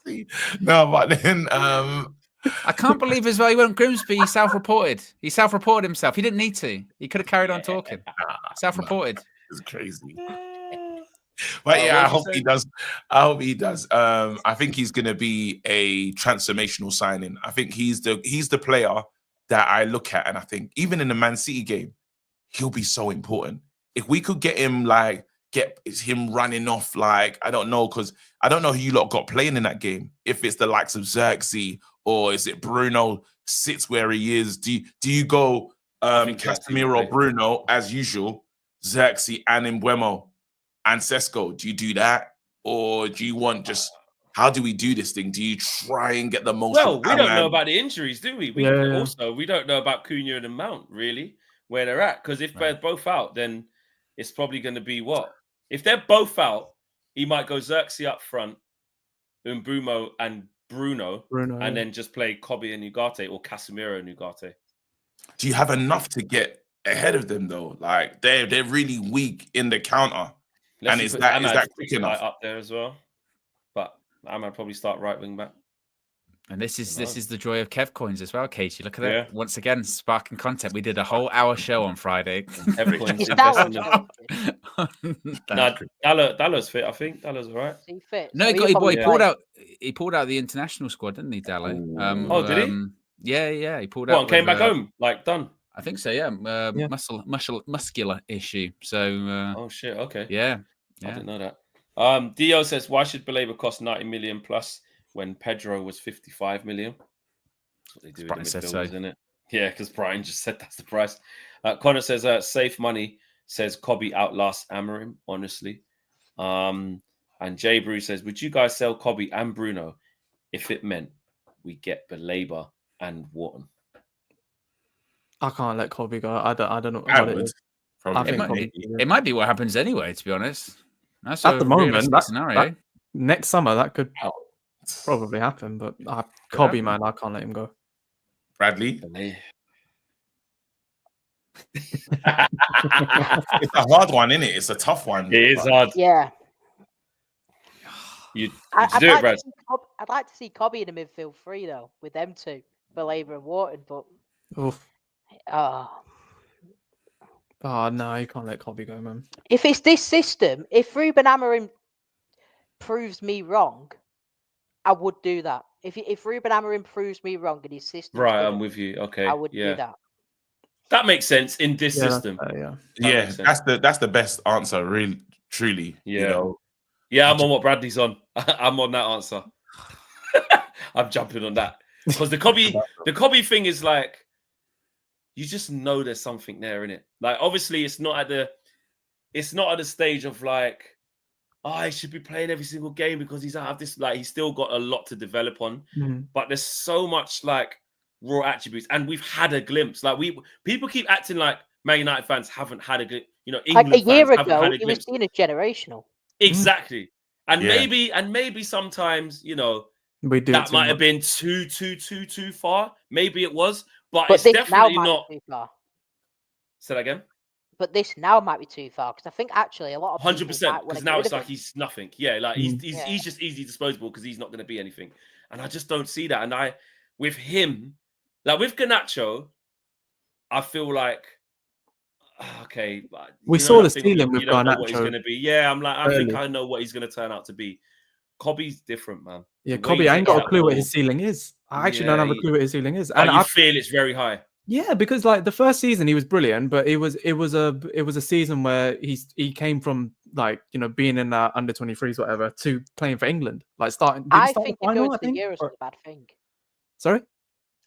crazy. No, but then I can't believe as well he went Grimsby. He self-reported. He self-reported himself. He didn't need to. He could have carried on talking. Self-reported. It's crazy. But I hope he does. I think he's going to be a transformational signing. I think he's the player that I look at, and I think even in the Man City game, he'll be so important. if we could get him it's him running off, like, I don't know, because I don't know who you lot got playing in that game. If it's the likes of Xerxes or is it Bruno sits where he is? Do you go Casemiro or Bruno as usual, Xerxes and Mbeumo and Sesko? Do you do that? Or do you want just, how do we do this thing? Do you try and get the most? Well, we don't know about the injuries, do we? Also, we don't know about Cunha and Mount, really, where they're at. Because if they're both out, then it's probably going to be what? If they're both out, he might go Xerxes up front, Mbeumo and Bruno and then just play Kobbie and Ugarte or Casemiro and Ugarte. Do you have enough to get ahead of them though? Like they're really weak in the counter. And is that quick enough? Up there as well? But I might probably start right wing back. And this is the joy of Kev coins as well, Casey. Look at that. Once again, sparking content. We did a whole hour show on Friday. Dallow's fit, I think. Dallow's all right. He fit. No, he pulled out the international squad, didn't he, Dallow? Did he? Yeah. He pulled out. And came back home, like done. I think so, yeah. Muscular issue. So oh shit, okay. Yeah. I didn't know that. Dio says, why should Baleba cost 90 million plus when Pedro was 55 million? That's what they do in the midfield, isn't it? Yeah, because Brian just said that's the price. Connor says, safe money says Kobbie outlasts Amorim, honestly. And Jay Brew says, would you guys sell Kobbie and Bruno if it meant we get Baleba and Wharton? I can't let Kobbie go. I don't know what it is. It might be what happens anyway, to be honest. That's at the moment, scenario. Next summer, that could probably happen, but Kobbie, man, I can't let him go. Bradley? It's a hard one, isn't it? It's a tough one. It is hard. Yeah. I'd like to see Kobbie in the midfield three, though, with them two, Baleba and Wharton, but... no, you can't let Kobbie go, man. If it's this system, if Ruben Amorim proves me wrong, I would do that. If Ruben Amorim proves me wrong in his system, right, I'm with you. Okay, I would do that. That makes sense in this system. That's the best answer, really, truly. Yeah, you know? Yeah, I'm on what Bradley's on. I'm on that answer. I'm jumping on that because the Kobbie thing is like, you just know there's something there in it. Like, obviously, it's not at the stage of like, he should be playing every single game because he's out of this. Like, he's still got a lot to develop on. Mm-hmm. But there's so much like raw attributes, and we've had a glimpse. Like, people keep acting like Man United fans haven't had a glimpse. You know, England like a year fans ago, had a he was glimpse. seen as generational. Exactly, and maybe sometimes, you know, that might have been too far. Maybe it was. But it's definitely not. Too far. Say that again. But this now might be too far because I think actually a lot of 100%. Because now it's like he's nothing. Yeah, like he's just easy disposable because he's not going to be anything. And I just don't see that. And with him, like with Garnacho, I feel like okay. We saw the ceiling with Garnacho. What he's going to be. Yeah, I'm like I think I know what he's going to turn out to be. Kobbie's different, man. Yeah, Kobbie, I ain't got a clue what his ceiling is. I actually don't have a clue what his ceiling is. And I feel it's very high. Yeah, because like the first season he was brilliant, but it was a season where he came from like, you know, being in under 23s whatever to playing for England, like starting. I think him going to the Euros was a bad thing. Sorry.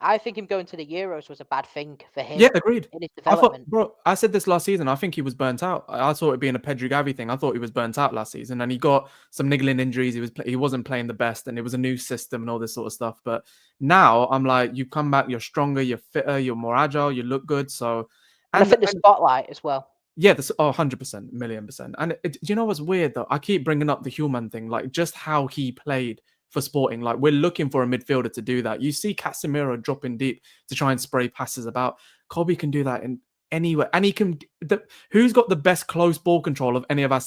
I think him going to the Euros was a bad thing for him. Yeah, agreed. In his development. I said this last season. I think he was burnt out. I saw it being a Pedri Gavi thing. I thought he was burnt out last season, and he got some niggling injuries. He wasn't playing the best, and it was a new system and all this sort of stuff. But now I'm like, you come back, you're stronger, you're fitter, you're more agile, you look good. So, and I think the spotlight as well. Yeah, 100%, million percent. And do you know what's weird though? I keep bringing up the human thing, like just how he played for Sporting. Like, we're looking for a midfielder to do that. You see Casemiro dropping deep to try and spray passes about. Kobbie can do that in anywhere, and he can. Who's got the best close ball control of any of our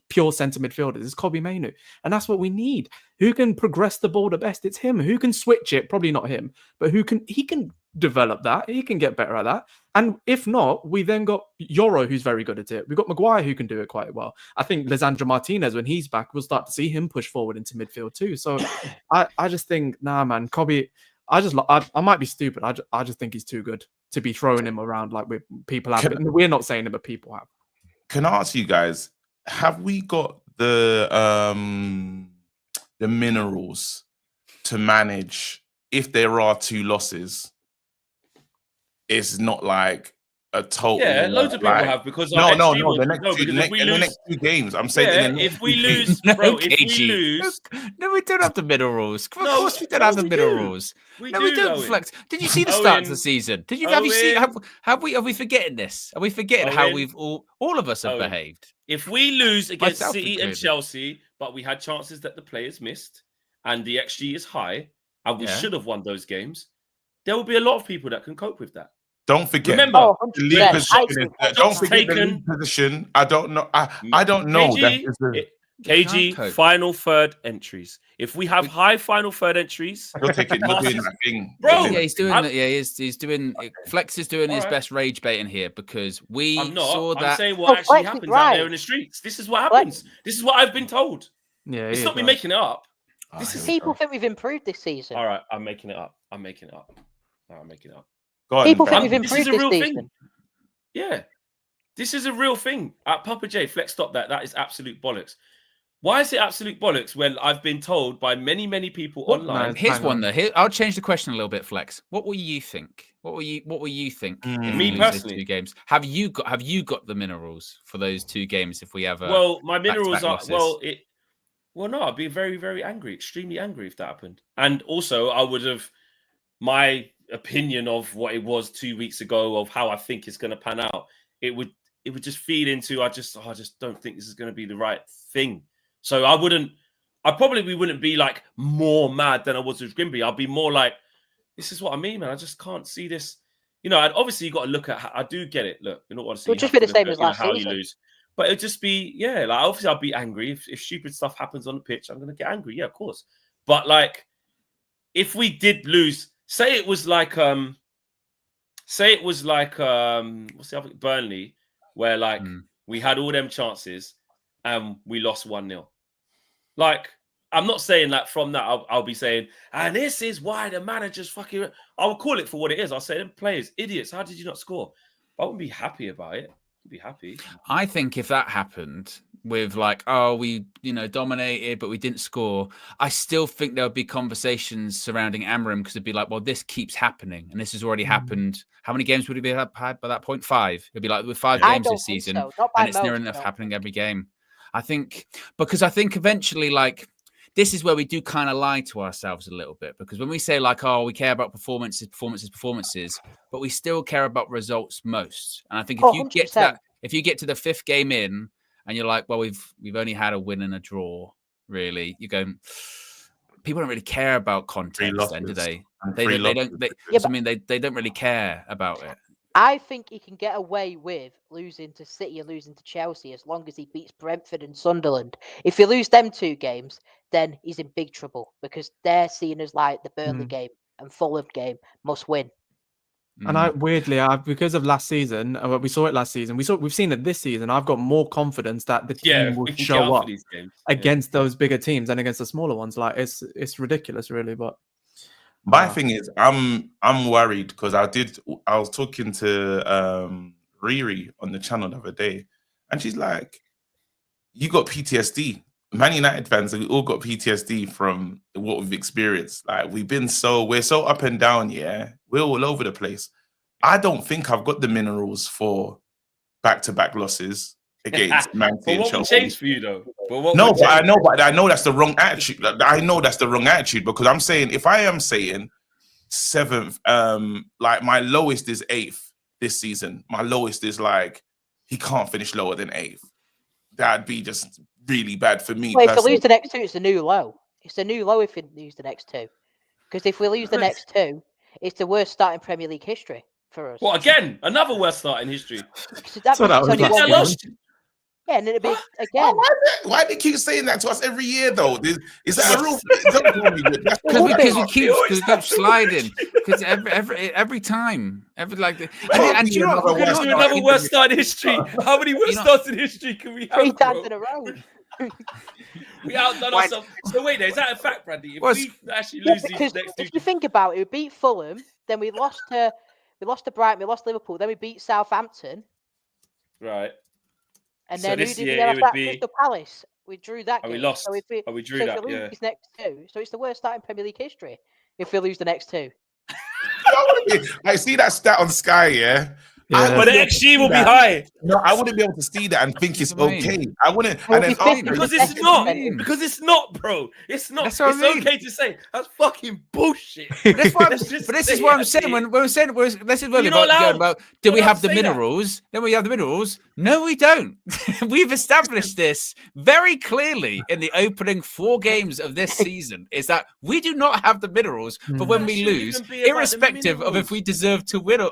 pure centre midfielders? It's Kobbie Mainoo, and that's what we need. Who can progress the ball the best? It's him. Who can switch it? Probably not him, but he can develop that. He can get better at that. And if not, we then got Euro, who's very good at it. We've got Maguire, who can do it quite well. I think Lisandro Martinez, when he's back, we'll start to see him push forward into midfield too. So I just think, nah, man, Kobbie, I might be stupid. I just think he's too good to be throwing him around like people have. We're not saying it, but people have. can I ask you guys, have we got the minerals to manage if there are 2 losses? It's not like a total. Yeah, loads of people have because no. The next 2 games. I'm saying if we lose, no, bro, KG. if we lose, no, we don't have the minerals. Of course, we don't have the minerals. We don't, Flex. Did you see the start of the season? Did you have you seen? Have we forgetting this? Are we forgetting how we've all of us have behaved? If we lose against Myself City included. and Chelsea, but we had chances that the players missed, and the XG is high, and we should have won those games, there will be a lot of people that can cope with that. Don't forget. Remember, the league position. Don't forget the league position. I don't know. I don't know. KG final third entries. If we have high final third entries, you're doing that thing, bro. Yeah, he's doing that. Yeah, he's doing. Flex is doing his best rage baiting here because saw that. I'm saying what actually happens out there in the streets. This is what happens. This is what I've been told. Yeah, it's not me making it up. People think we've improved this season. All right, I'm making it up. People think we've improved this season. Thing. Yeah, this is a real thing. Papa J, Flex, stop that. That is absolute bollocks. Why is it absolute bollocks when I've been told by many people online? Here's one though. I'll change the question a little bit, Flex. What will you think? What will you think? Me personally, 2 games. Have you got the minerals for those 2 games? If we have my minerals are no, I'd be very, very angry, extremely angry if that happened. And also, I would have my opinion of what it was 2 weeks ago of how I think it's going to pan out. It would just feed into I just don't think this is going to be the right thing. So I probably wouldn't be like more mad than I was with Grimby. I'd be more like, this is what I mean, man. I just can't see this. And obviously you got to look at. I do get it. Look, you're not want to see. It'll just be the same as last how season. you lose, but it'll just be like obviously I'll be angry if stupid stuff happens on the pitch. I'm gonna get angry, yeah, of course. But like, if we did lose, say it was like what's the other Burnley, where like we had all them chances and we lost 1-0. Like, I'm not saying that from that I'll be saying, and this is why the manager's fucking. I'll call it for what it is. I'll say them players, idiots. How did you not score? I wouldn't be happy about it. I'd be happy. I think if that happened with like, we dominated, but we didn't score, I still think there would be conversations surrounding Amorim because it'd be like, well, this keeps happening, and this has already happened. How many games would we have had by that point? 5. It'd be like with 5 games this season, and it's near enough happening every game. I think eventually, like, this is where we do kind of lie to ourselves a little bit, because when we say like, we care about performances, but we still care about results most. And I think if you get to that, if you get to the 5th game in and you're like, well, we've only had a win and a draw, really, you're going, people don't really care about context then, do they? They don't really care about it. I think he can get away with losing to City and losing to Chelsea as long as he beats Brentford and Sunderland. If you lose them 2 games, then he's in big trouble because they're seen as like the Burnley game and Fulham game must win. And because of last season, we saw it last season. We've seen it this season. I've got more confidence that the team will show up against those bigger teams than against the smaller ones. Like it's ridiculous, really. But my thing is, I'm worried because I was talking to Riri on the channel the other day, and she's like, "You got PTSD." Man United fans, we all got PTSD from what we've experienced. Like we're so up and down. Yeah, we're all over the place. I don't think I've got the minerals for back-to-back losses against Man City and Chelsea. What would change for you though? I know that's the wrong attitude. I know that's the wrong attitude because I'm saying if I am saying 7th, like my lowest is 8th this season. My lowest is like he can't finish lower than 8th. That'd be just really bad for me. Well, if we lose the next 2, it's a new low. It's a new low if we lose the next 2. Because if we lose the next 2, it's the worst start in Premier League history for us. What, again? Another worst start in history? Yeah, and it'll be again. Why do you keep saying that to us every year, though? Is that a real? Because we keep sliding. Because every time, and you know what? We're going to do another worst start in history. How many worst starts in history can we have? 3 times in a row. We outdone ourselves. So wait, is that a fact, Brandy? If we actually lose these next 2, if you think about it, we beat Fulham, then we lost to Brighton, we lost Liverpool, then we beat Southampton. Right. And So then who this did we year have it would after be. Crystal Palace? We drew that And game. we lost. So if we, We drew so that. if we lose Yeah. these next two, so it's the worst start in Premier League history if we lose the next two. I see that stat on Sky, yeah. Yeah. But the XG will be high. No, I wouldn't be able to see that and think it's What do you mean? okay. I wouldn't. Well, And then we think after, Because That's it's not. what I mean. Because it's not, bro. It's not. That's what It's I mean. okay to say. That's fucking bullshit. That's why, Let's just but this say is what it I'm as saying. it When is. we're saying, this is where You're we're not allowed. going about, do You're we not have the allowed to say that. minerals? Then we have the minerals. No, we don't. We've established this very clearly in the opening 4 games of this season, is that we do not have the minerals for when That we shouldn't lose, even be about the irrespective of if minerals. we deserve to win or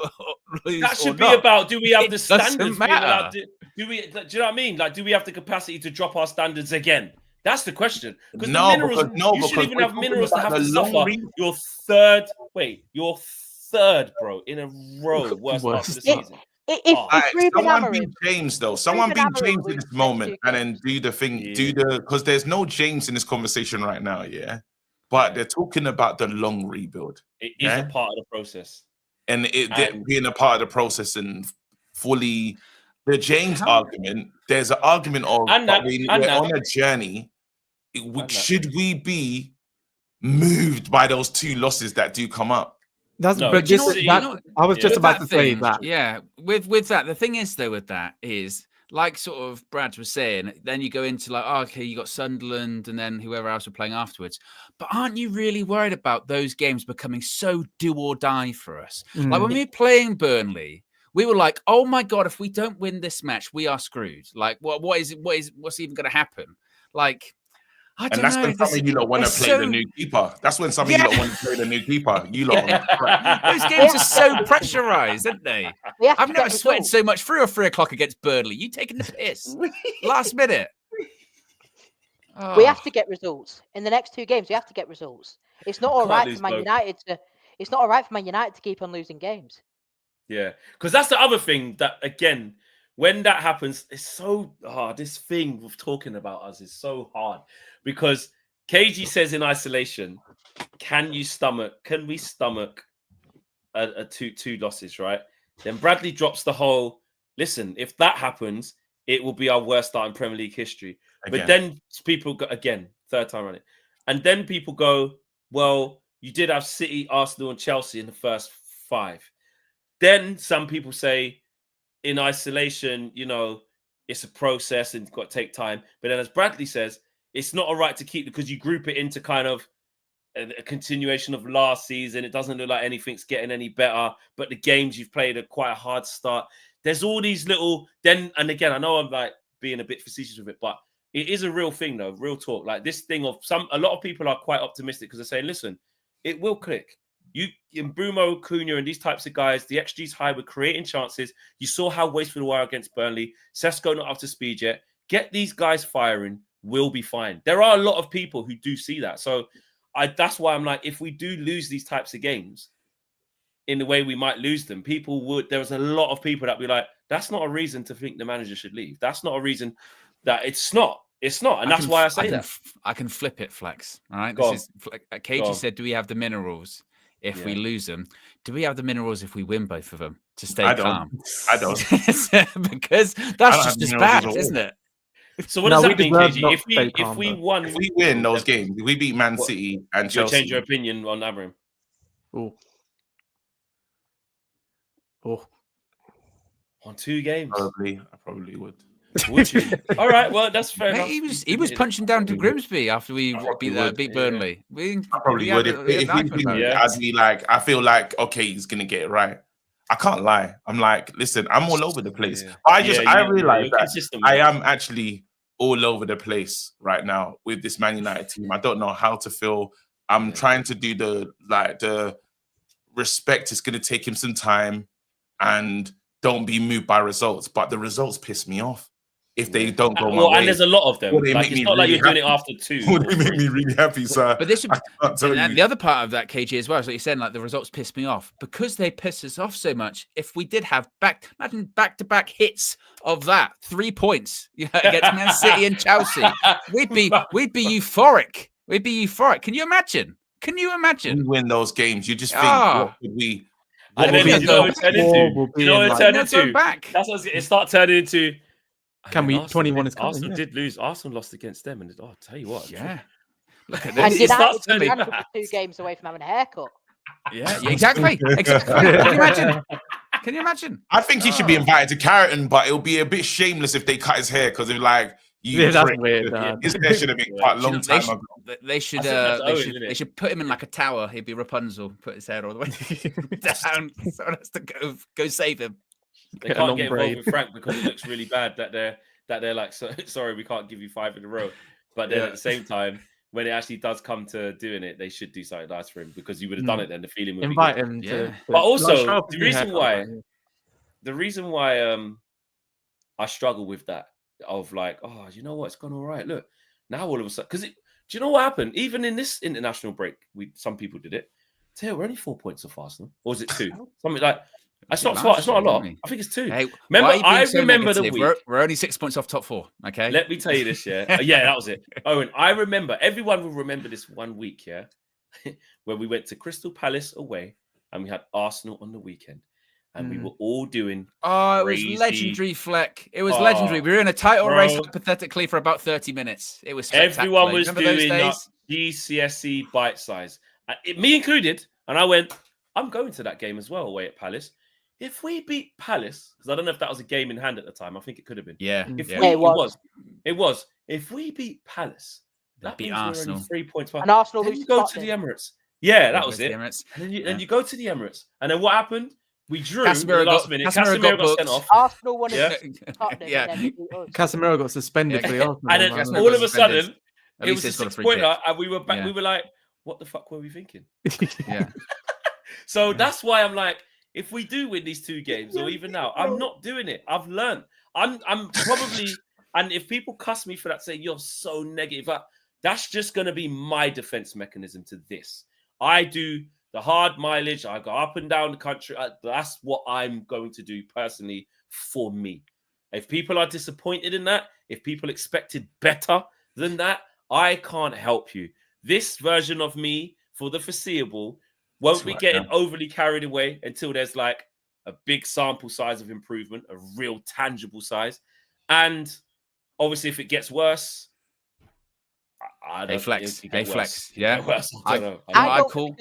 lose. That should or be not. about, do we have It the doesn't standards being matter. allowed to, do you know what I mean? Like, do we have the capacity to drop our standards again? That's the question. Because the minerals, you shouldn't even we're have talking minerals to about have to the long suffer read. your third, bro, in a row worst start to the season. If Ruben Someone Amorim, beat James though. Someone Ruben beat Amorim James in loses this the moment next 2 and then do the thing, Yeah. because there's no James in this conversation right now, yeah. But they're talking about the long rebuild. It is Yeah? a part of the process. And it And- being a part of the process and fully the James argument, there's an argument of And but that- we're and that. on a journey. And that. Should we be moved by those 2 losses that do come up? That's No, but do you this, know what- that, I was just With about to that say thing, that. Yeah, with that, the thing is though, with that is like sort of Brad was saying, then you go into like, oh, okay, you got Sunderland and then whoever else are playing afterwards. But aren't you really worried about those games becoming so do or die for us? Like when we were playing Burnley, we were like, oh my God, if we don't win this match, we are screwed. Like, what's even going to happen? Like, I don't And that's know. when some of you lot want to play the new keeper. That's when some of you lot want to play the new keeper. You lot. Those games are so pressurized, aren't they? we have to I've get never sweated results. so much through 3 o'clock against Burnley. You taking the piss last minute. We Oh. have to get results in the next 2 games. We have to get results. It's not all Can't right lose for Man both. United to. It's not all right for Man United to keep on losing games. Yeah, because that's the other thing that, again, when that happens, it's so hard. This thing of talking about us is so hard because KG says in isolation, can we stomach a two losses, right? Then Bradley drops the whole, listen, if that happens, it will be our worst start in Premier League history. Again. But then people go, again, 3rd time running. And then people go, well, you did have City, Arsenal, and Chelsea in the first 5. Then some people say, in isolation, you know, it's a process and it's got to take time. But then, as Bradley says, it's not all right to keep because you group it into kind of a continuation of last season. It doesn't look like anything's getting any better, but the games you've played are quite a hard start. There's all these little then, and again, I know I'm like being a bit facetious with it, but it is a real thing though, real talk. Like this thing of a lot of people are quite optimistic because they're saying, listen, it will click. You in Bruno, Cunha, and these types of guys, the XG's high. We're creating chances. You saw how wasteful we were against Burnley. Sesko not up to speed yet. Get these guys firing. We'll be fine. There are a lot of people who do see that. So that's why I'm like, if we do lose these types of games in the way we might lose them, there was a lot of people that be like, that's not a reason to think the manager should leave. That's not a reason that it's not. It's not. And that's why I say that. I can flip it, Flex. All right. Go This is KG said, do we have the minerals if we lose them? Do we have the minerals if we win both of them to stay calm? I don't. Because that's just as bad, isn't it? So what does that mean, KG? If we win those games, if we beat Man City and Chelsea, you'll change your opinion on Amorim. On 2 games, I probably would. Would you? All right, well that's fair enough. He was punching down to Grimsby after we beat Burnley. I probably would. I'd be like, I feel like okay, he's gonna get it right. I can't lie. I'm like, listen, I'm all over the place. Yeah. I realize that consistent. I am actually all over the place right now with this Man United team. I don't know how to feel. I'm trying to do the respect. It's gonna take him some time, and don't be moved by results. But the results piss me off if they don't go my way. And there's a lot of them. Like, it's not like you're doing it after 2. Would they make me really happy, sir? But this and the other part of that, KG, as well, is what you said, like the results piss me off because they piss us off so much. If we did have back-to-back hits of that 3 points against Man City and Chelsea, we'd be euphoric. We'd be euphoric. Can you imagine? We win those games. You just think, what could we? And then you know what it turned into? You know what it turned into? Back. That's what it start turning into. Can we? Arsenal 21 did, is coming. Arsenal Yeah. did lose. Arsenal lost against them, and I'll tell you what. Yeah. Look at And this. United were 2 games away from having a haircut. Yeah, exactly. Can you imagine? Can you imagine? I think he should be invited to Carrington, but it'll be a bit shameless if they cut his hair because they're like, Yeah, that's weird. His hair should have been cut a long time ago. They should put him in like a tower. He'd be Rapunzel. Put his hair all the way down. Someone has to go save him. They can't get involved with Frank because it looks really bad that they're like, sorry, we can't give you 5 in a row. But then at the same time, when it actually does come to doing it, they should do something nice for him because you would have done it. Then the feeling would invite be him to. But also the reason why I struggle with that of like, oh, you know what, it's gone all right. Look, now all of a sudden, because do you know what happened? Even in this international break, some people did it. Tell we're only 4 points off Arsenal, or is it 2? Something like. It's not a lot. I think it's 2. Hey, remember, I remember the week. We're only 6 points off top 4. Okay. Let me tell you this, yeah. Yeah, that was it. Owen, I remember, everyone will remember this one week, yeah, where we went to Crystal Palace away and we had Arsenal on the weekend. And we were all doing it was legendary, Fleck. It was legendary. We were in a title race hypothetically for about 30 minutes. It was spectacular. Everyone was doing GCSE bite size. Me included. And I went, I'm going to that game as well away at Palace. If we beat Palace, because I don't know if that was a game in hand at the time. I think it could have been. Yeah. It was. If we beat Palace, that means Arsenal. We're only 3 points behind. And Arsenal then you go to the Emirates. Yeah, that was it. And then you go to the Emirates. And then what happened? We drew in the last minute. Casemiro got sent off. Arsenal won it. Casemiro got suspended for the Arsenal. And then all of a sudden, it was a 6-pointer, and we were back. We were like, what the fuck were we thinking? Yeah. So that's why I'm like, if we do win these 2 games, or even now, I'm not doing it. I've learned. I'm probably, and if people cuss me for that, say you're so negative, that's just going to be my defense mechanism to this. I do the hard mileage. I go up and down the country. That's what I'm going to do personally for me. If people are disappointed in that, if people expected better than that, I can't help you. This version of me, for the foreseeable, won't be getting overly carried away until there's like a big sample size of improvement, a real tangible size. And obviously, if it gets worse, I don't Flex. Yeah. I call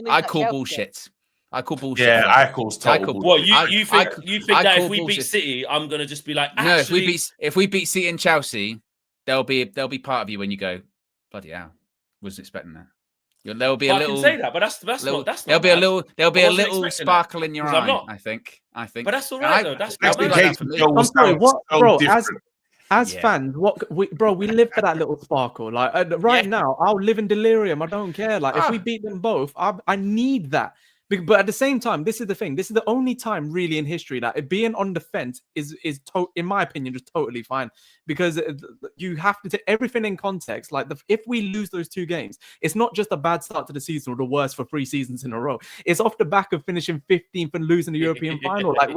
bullshit. I call bullshit. Yeah, I call total bullshit. What you think that if we beat City, I'm gonna just be like, no, if we beat City and Chelsea, they'll be part of you when you go, bloody hell, wasn't expecting that. There'll be a little. I can say that, but that's not. There'll be a little sparkle in your eye. I think. But that's all right though. That's the case for me. I'm sorry, what, bro? As fans, we live for that little sparkle. Like now, I'll live in delirium. I don't care. Like if we beat them both, I need that. But at the same time, this is the thing. This is the only time really in history that being on the fence is in my opinion, just totally fine. Because you have to take everything in context. Like if we lose those 2 games, it's not just a bad start to the season or the worst for 3 seasons in a row. It's off the back of finishing 15th and losing the European final. Like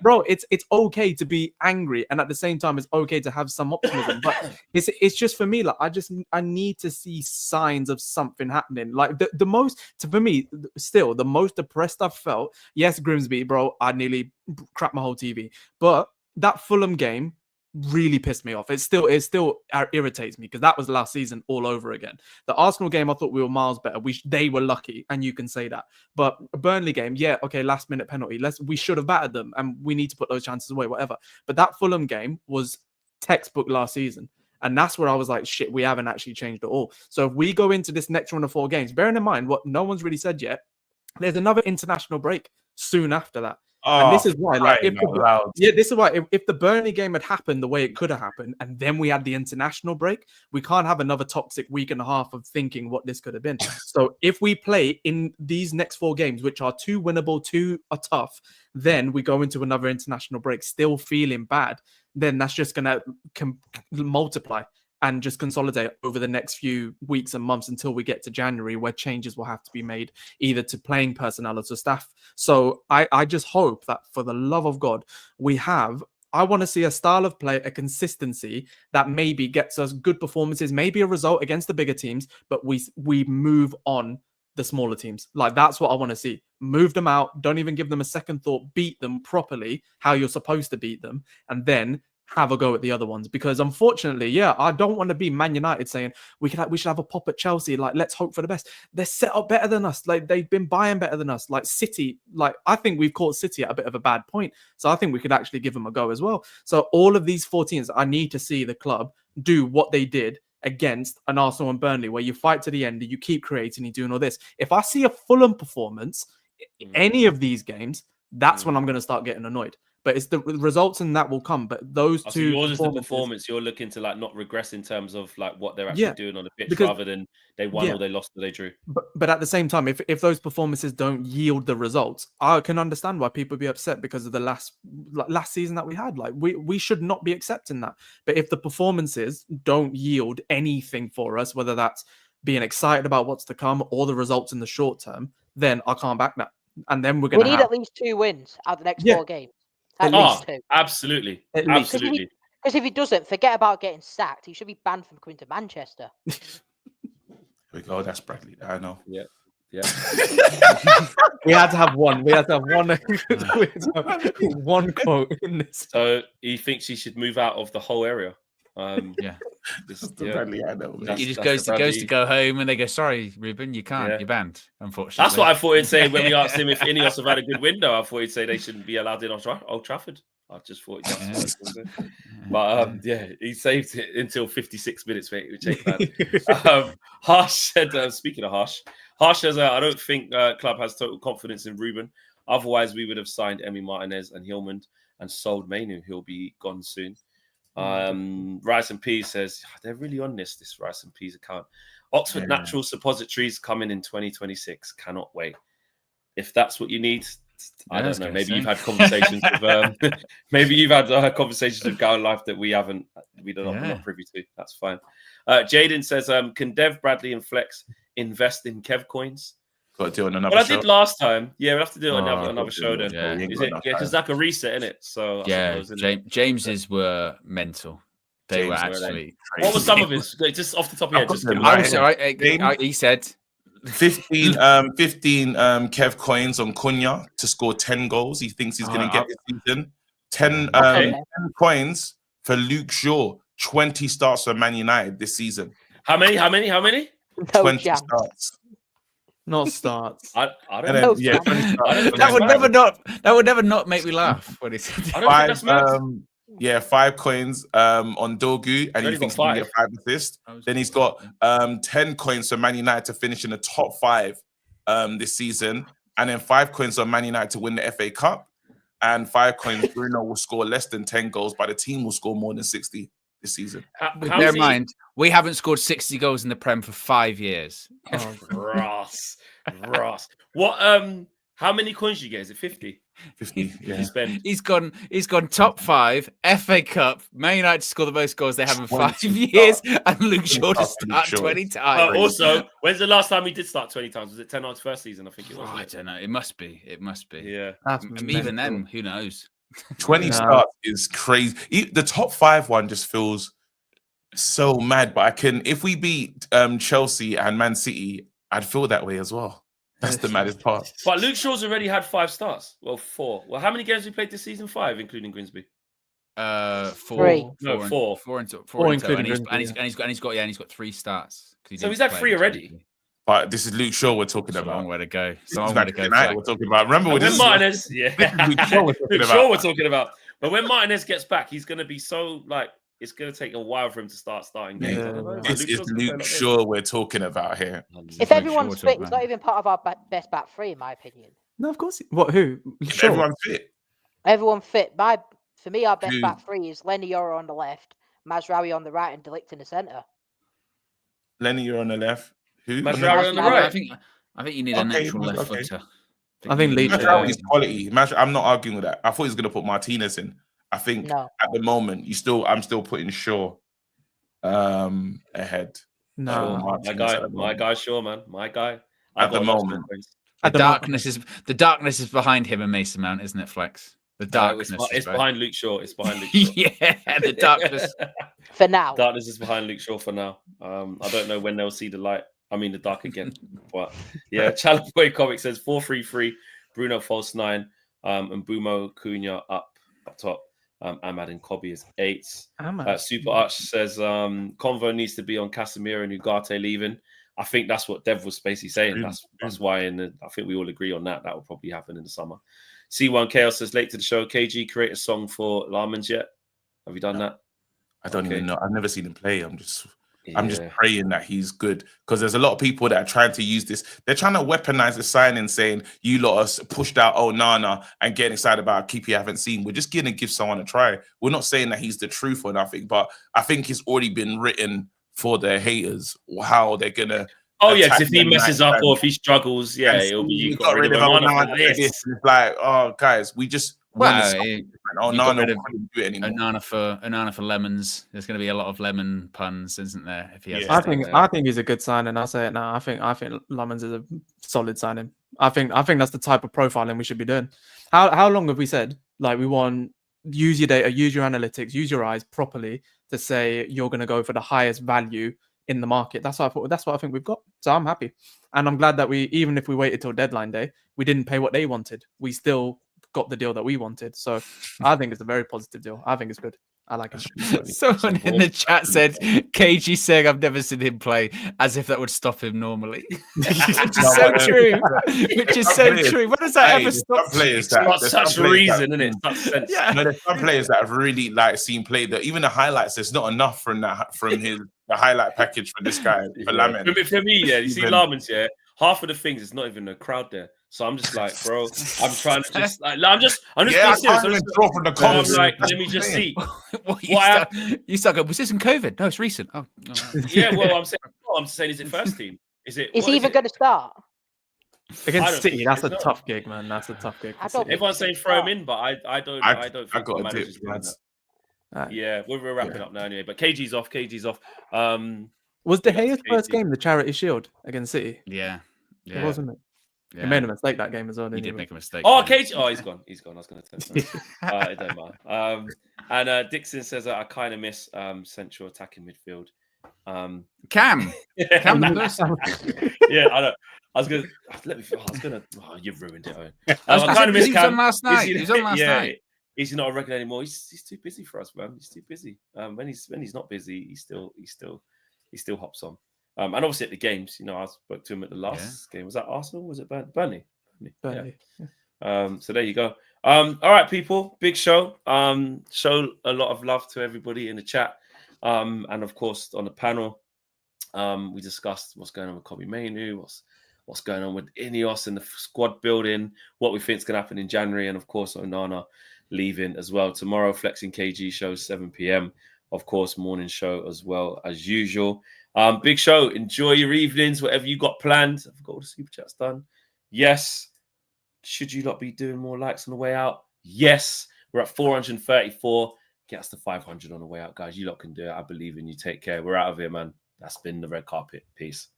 it's okay to be angry, and at the same time, it's okay to have some optimism. But it's just for me, like I need to see signs of something happening. Like the most depressed I've felt. Yes, Grimsby, bro, I nearly cracked my whole TV. But that Fulham game really pissed me off. It still irritates me because that was last season all over again. The Arsenal game, I thought we were miles better. They were lucky, and you can say that. But a Burnley game, yeah, okay, last minute penalty. We should have battered them, and we need to put those chances away, whatever. But that Fulham game was textbook last season. And that's where I was like, shit, we haven't actually changed at all. So if we go into this next run of 4 games, bearing in mind what no one's really said yet, there's another international break soon after that. And this is why, if the Burnley game had happened the way it could have happened, and then we had the international break, we can't have another toxic week and a half of thinking what this could have been. So if we play in these next 4 games, which are 2 winnable, 2 are tough, then we go into another international break still feeling bad, then that's just going to multiply and just consolidate over the next few weeks and months until we get to January, where changes will have to be made either to playing personnel or to staff. So I just hope that, for the love of God, I want to see a style of play, a consistency that maybe gets us good performances, maybe a result against the bigger teams, but we move on the smaller teams. Like, that's what I want to see. Move them out. Don't even give them a second thought. Beat them properly, how you're supposed to beat them, and then have a go at the other ones, because unfortunately, I don't want to be Man United saying we should have a pop at Chelsea. Like, let's hope for the best. They're set up better than us. Like, they've been buying better than us. Like City, like I think we've caught City at a bit of a bad point. So I think we could actually give them a go as well. So all of these 4 teams, I need to see the club do what they did against an Arsenal and Burnley, where you fight to the end, you keep creating, you're doing all this. If I see a Fulham performance in any of these games, that's when I'm going to start getting annoyed. But it's the results, and that will come. But those two, so yours is the performance. You're looking to like not regress in terms of like what they're actually doing on the pitch, rather than they won or they lost or they drew. But at the same time, if those performances don't yield the results, I can understand why people be upset because of the last season that we had. Like we should not be accepting that. But if the performances don't yield anything for us, whether that's being excited about what's to come or the results in the short term, then I can't back that. And then we need at least 2 wins out of the next 4 games. At least 2. Absolutely. Absolutely. Because if he doesn't, forget about getting sacked. He should be banned from coming to Manchester. Here we go. That's Bradley. I know. Yeah. We had to have one. We had to have one quote in this. So he thinks he should move out of the whole area. Bradley, I know. He just goes to go home, and they go, "Sorry, Ruben, you can't. You're banned." Unfortunately, that's what I thought he'd say when we asked him if Ineos have had a good window. I thought he'd say they shouldn't be allowed in Old Trafford. I just thought he'd but he saved it until 56 minutes, mate. Which ain't bad. Harsh said, speaking of Harsh says, I don't think club has total confidence in Ruben. Otherwise, we would have signed Emi Martinez and Hillman and sold Mainoo. He'll be gone soon. Rice and Peas says they're really on this Rice and Peas account. Oxford Natural Suppositories coming in 2026. Cannot wait. If that's what you need, I don't know. Maybe you've had conversations with conversations with Gowan Life that we're not privy to. That's fine. Jaden says, can Dev, Bradley, and Flex invest in Kev coins? Got to do it on another show. I did last time. Yeah, we'll have to do it on another show then. Is it? Because it's like a reset, isn't it? So James's were mental. They were actually crazy. What was some of his? Just off the top of your head. He said 15 Kev coins on Cunha to score 10 goals. He thinks he's going to get this season. 10 coins for Luke Shaw. 20 starts for Man United this season. How many? 20 starts. Not starts. I don't know. Yeah, that would never not make me laugh when he said that. 5 coins on Dogu, and he thinks he can get 5 assists. Then he's got 10 coins for Man United to finish in the top 5 this season, and then 5 coins on Man United to win the FA Cup, and 5 coins Bruno will score less than 10 goals, but the team will score more than 60 this season. Bear in mind, we haven't scored 60 goals in the Prem for 5 years. Oh, Ross. What? How many coins did you get? Is it 50? 50. Yeah. He's gone top 5 FA Cup. Man United to score the most goals they have in 5 years, and Luke Shaw to start 20 times. Also, when's the last time he did start 20 times? Was it 10 first season? I think it was. I don't know. It must be. Yeah. Even then, who knows? 20 starts is crazy. The top 5 one just feels so mad. But if we beat Chelsea and Man City, I'd feel that way as well. That's the maddest part. But Luke Shaw's already had 5 starts. Well, 4. Well, how many games have we played this season? 5, including Grimsby. 4. 4. Four including Grimsby. And he's got 3 starts. So he's had 3 already. But this is Luke Shaw we're talking about. Long way to go. We're talking about. Remember when Martinez? Luke Shaw we're talking about. But when Martinez gets back, he's going to be so it's going to take a while for him to starting games. This is Luke Shaw we're talking about here. If everyone's fit, he's not even part of our best back 3, in my opinion. No, of course. Who? Sure. Everyone's fit. Everyone fit. For me, our best back 3 is Lenny Yoro on the left, Mazraoui on the right, and Delict in the centre. Lenny, you're on the left. Who? Mazraoui on the right. I think you need a natural left footer. I think Mazraoui's quality. I'm not arguing with that. I thought he was going to put Martinez in. I think at the moment I'm still putting Shaw ahead. No, my guy Shaw, man, my guy. At the moment, the darkness is behind him and Mason Mount, isn't it, Flex? The darkness. It's behind Luke Shaw. It's behind Luke Shaw. Yeah, the darkness. For now. Darkness is behind Luke Shaw for now. I don't know when they'll see the light. I mean, the dark again. But yeah, Chalaboy Comic says 4-3-3, Bruno false 9, and Bumo Cunha up top. Ahmad and Kobbie is 8. Ahmad. Super Arch says Convo needs to be on Casemiro and Ugarte leaving. I think that's what Dev was basically saying. That's why, I think we all agree on that. That will probably happen in the summer. C1 Chaos says, late to the show, KG, create a song for Lamans yet? Have you done that? I don't even know. I've never seen him play. I'm just praying that he's good, because there's a lot of people that are trying to use this. They're trying to weaponize the signing, saying you lot are pushed out Onana and getting excited about a keeper you haven't seen. We're just going to give someone a try. We're not saying that he's the truth or nothing, but I think it's already been written for their haters how they're gonna. Oh yeah, if he messes up or if he struggles, it'll be you got rid of Onana for this. It's like, oh guys, we just Onana for lemons. There's going to be a lot of lemon puns, isn't there? If he has, I think he's a good signing. I'll say it now. I think Lemons is a solid signing. I think that's the type of profiling we should be doing. How long have we said like we want use your data, use your analytics, use your eyes properly to say you're going to go for the highest value in the market? That's what I think we've got. So I'm happy, and I'm glad that even if we waited till deadline day, we didn't pay what they wanted. We still got the deal that we wanted. So I think it's a very positive deal. I think it's good. I like it. Someone in the chat said, KG saying I've never seen him play, as if that would stop him normally. Which is so true. Which is so true. When does that ever stop? It's not such reason, isn't it? It's not sense. Yeah. No, there's some players that have really seen play that even the highlights, there's not enough from the highlight package for this guy, for Lamens. For me, you see Lamens, half of the things, it's not even a crowd there. So I'm just like, bro, I'm trying to just like, I'm just being serious. I'm like, let me just see. You start going, was this in COVID? No, it's recent. Oh. Yeah, well, I'm saying, is it first team? Is he even going to start? Against City, that's a tough gig, man. That's a tough gig. Everyone's saying throw him in, but I don't think the manager's doing that. Yeah, we're wrapping up now anyway. But KG's off. Was De Gea's first game the Charity Shield against City? Yeah. It wasn't it? Yeah. He made a mistake that game as well. He did make a mistake. Oh, KG. Oh, he's gone. I was going to tell you. It don't matter. And Dixon says that I kind of miss central attacking midfield. Cam the person. Yeah, I know. You've ruined it, Owen. I kind of miss Cam. He was on last night. He was on last night. He's not a regular anymore. He's too busy for us, man. He's too busy. When he's not busy, he still hops on. And obviously at the games, I spoke to him at the last game. Was that Arsenal? Was it Burnley? Burnley. Yeah. So there you go. All right, people. Big show. Show a lot of love to everybody in the chat. And of course on the panel, we discussed what's going on with Kobbie Mainoo, what's going on with Ineos and the squad building, what we think is going to happen in January, and of course Onana leaving as well. Tomorrow, Flexing KG show 7 p.m. Of course, morning show as well as usual. Big show. Enjoy your evenings, whatever you got planned. I've got all the super chats done. Yes. Should you not be doing more likes on the way out? Yes. We're at 434. Get us to 500 on the way out, guys. You lot can do it. I believe in you. Take care. We're out of here, man. That's been the red carpet. Peace.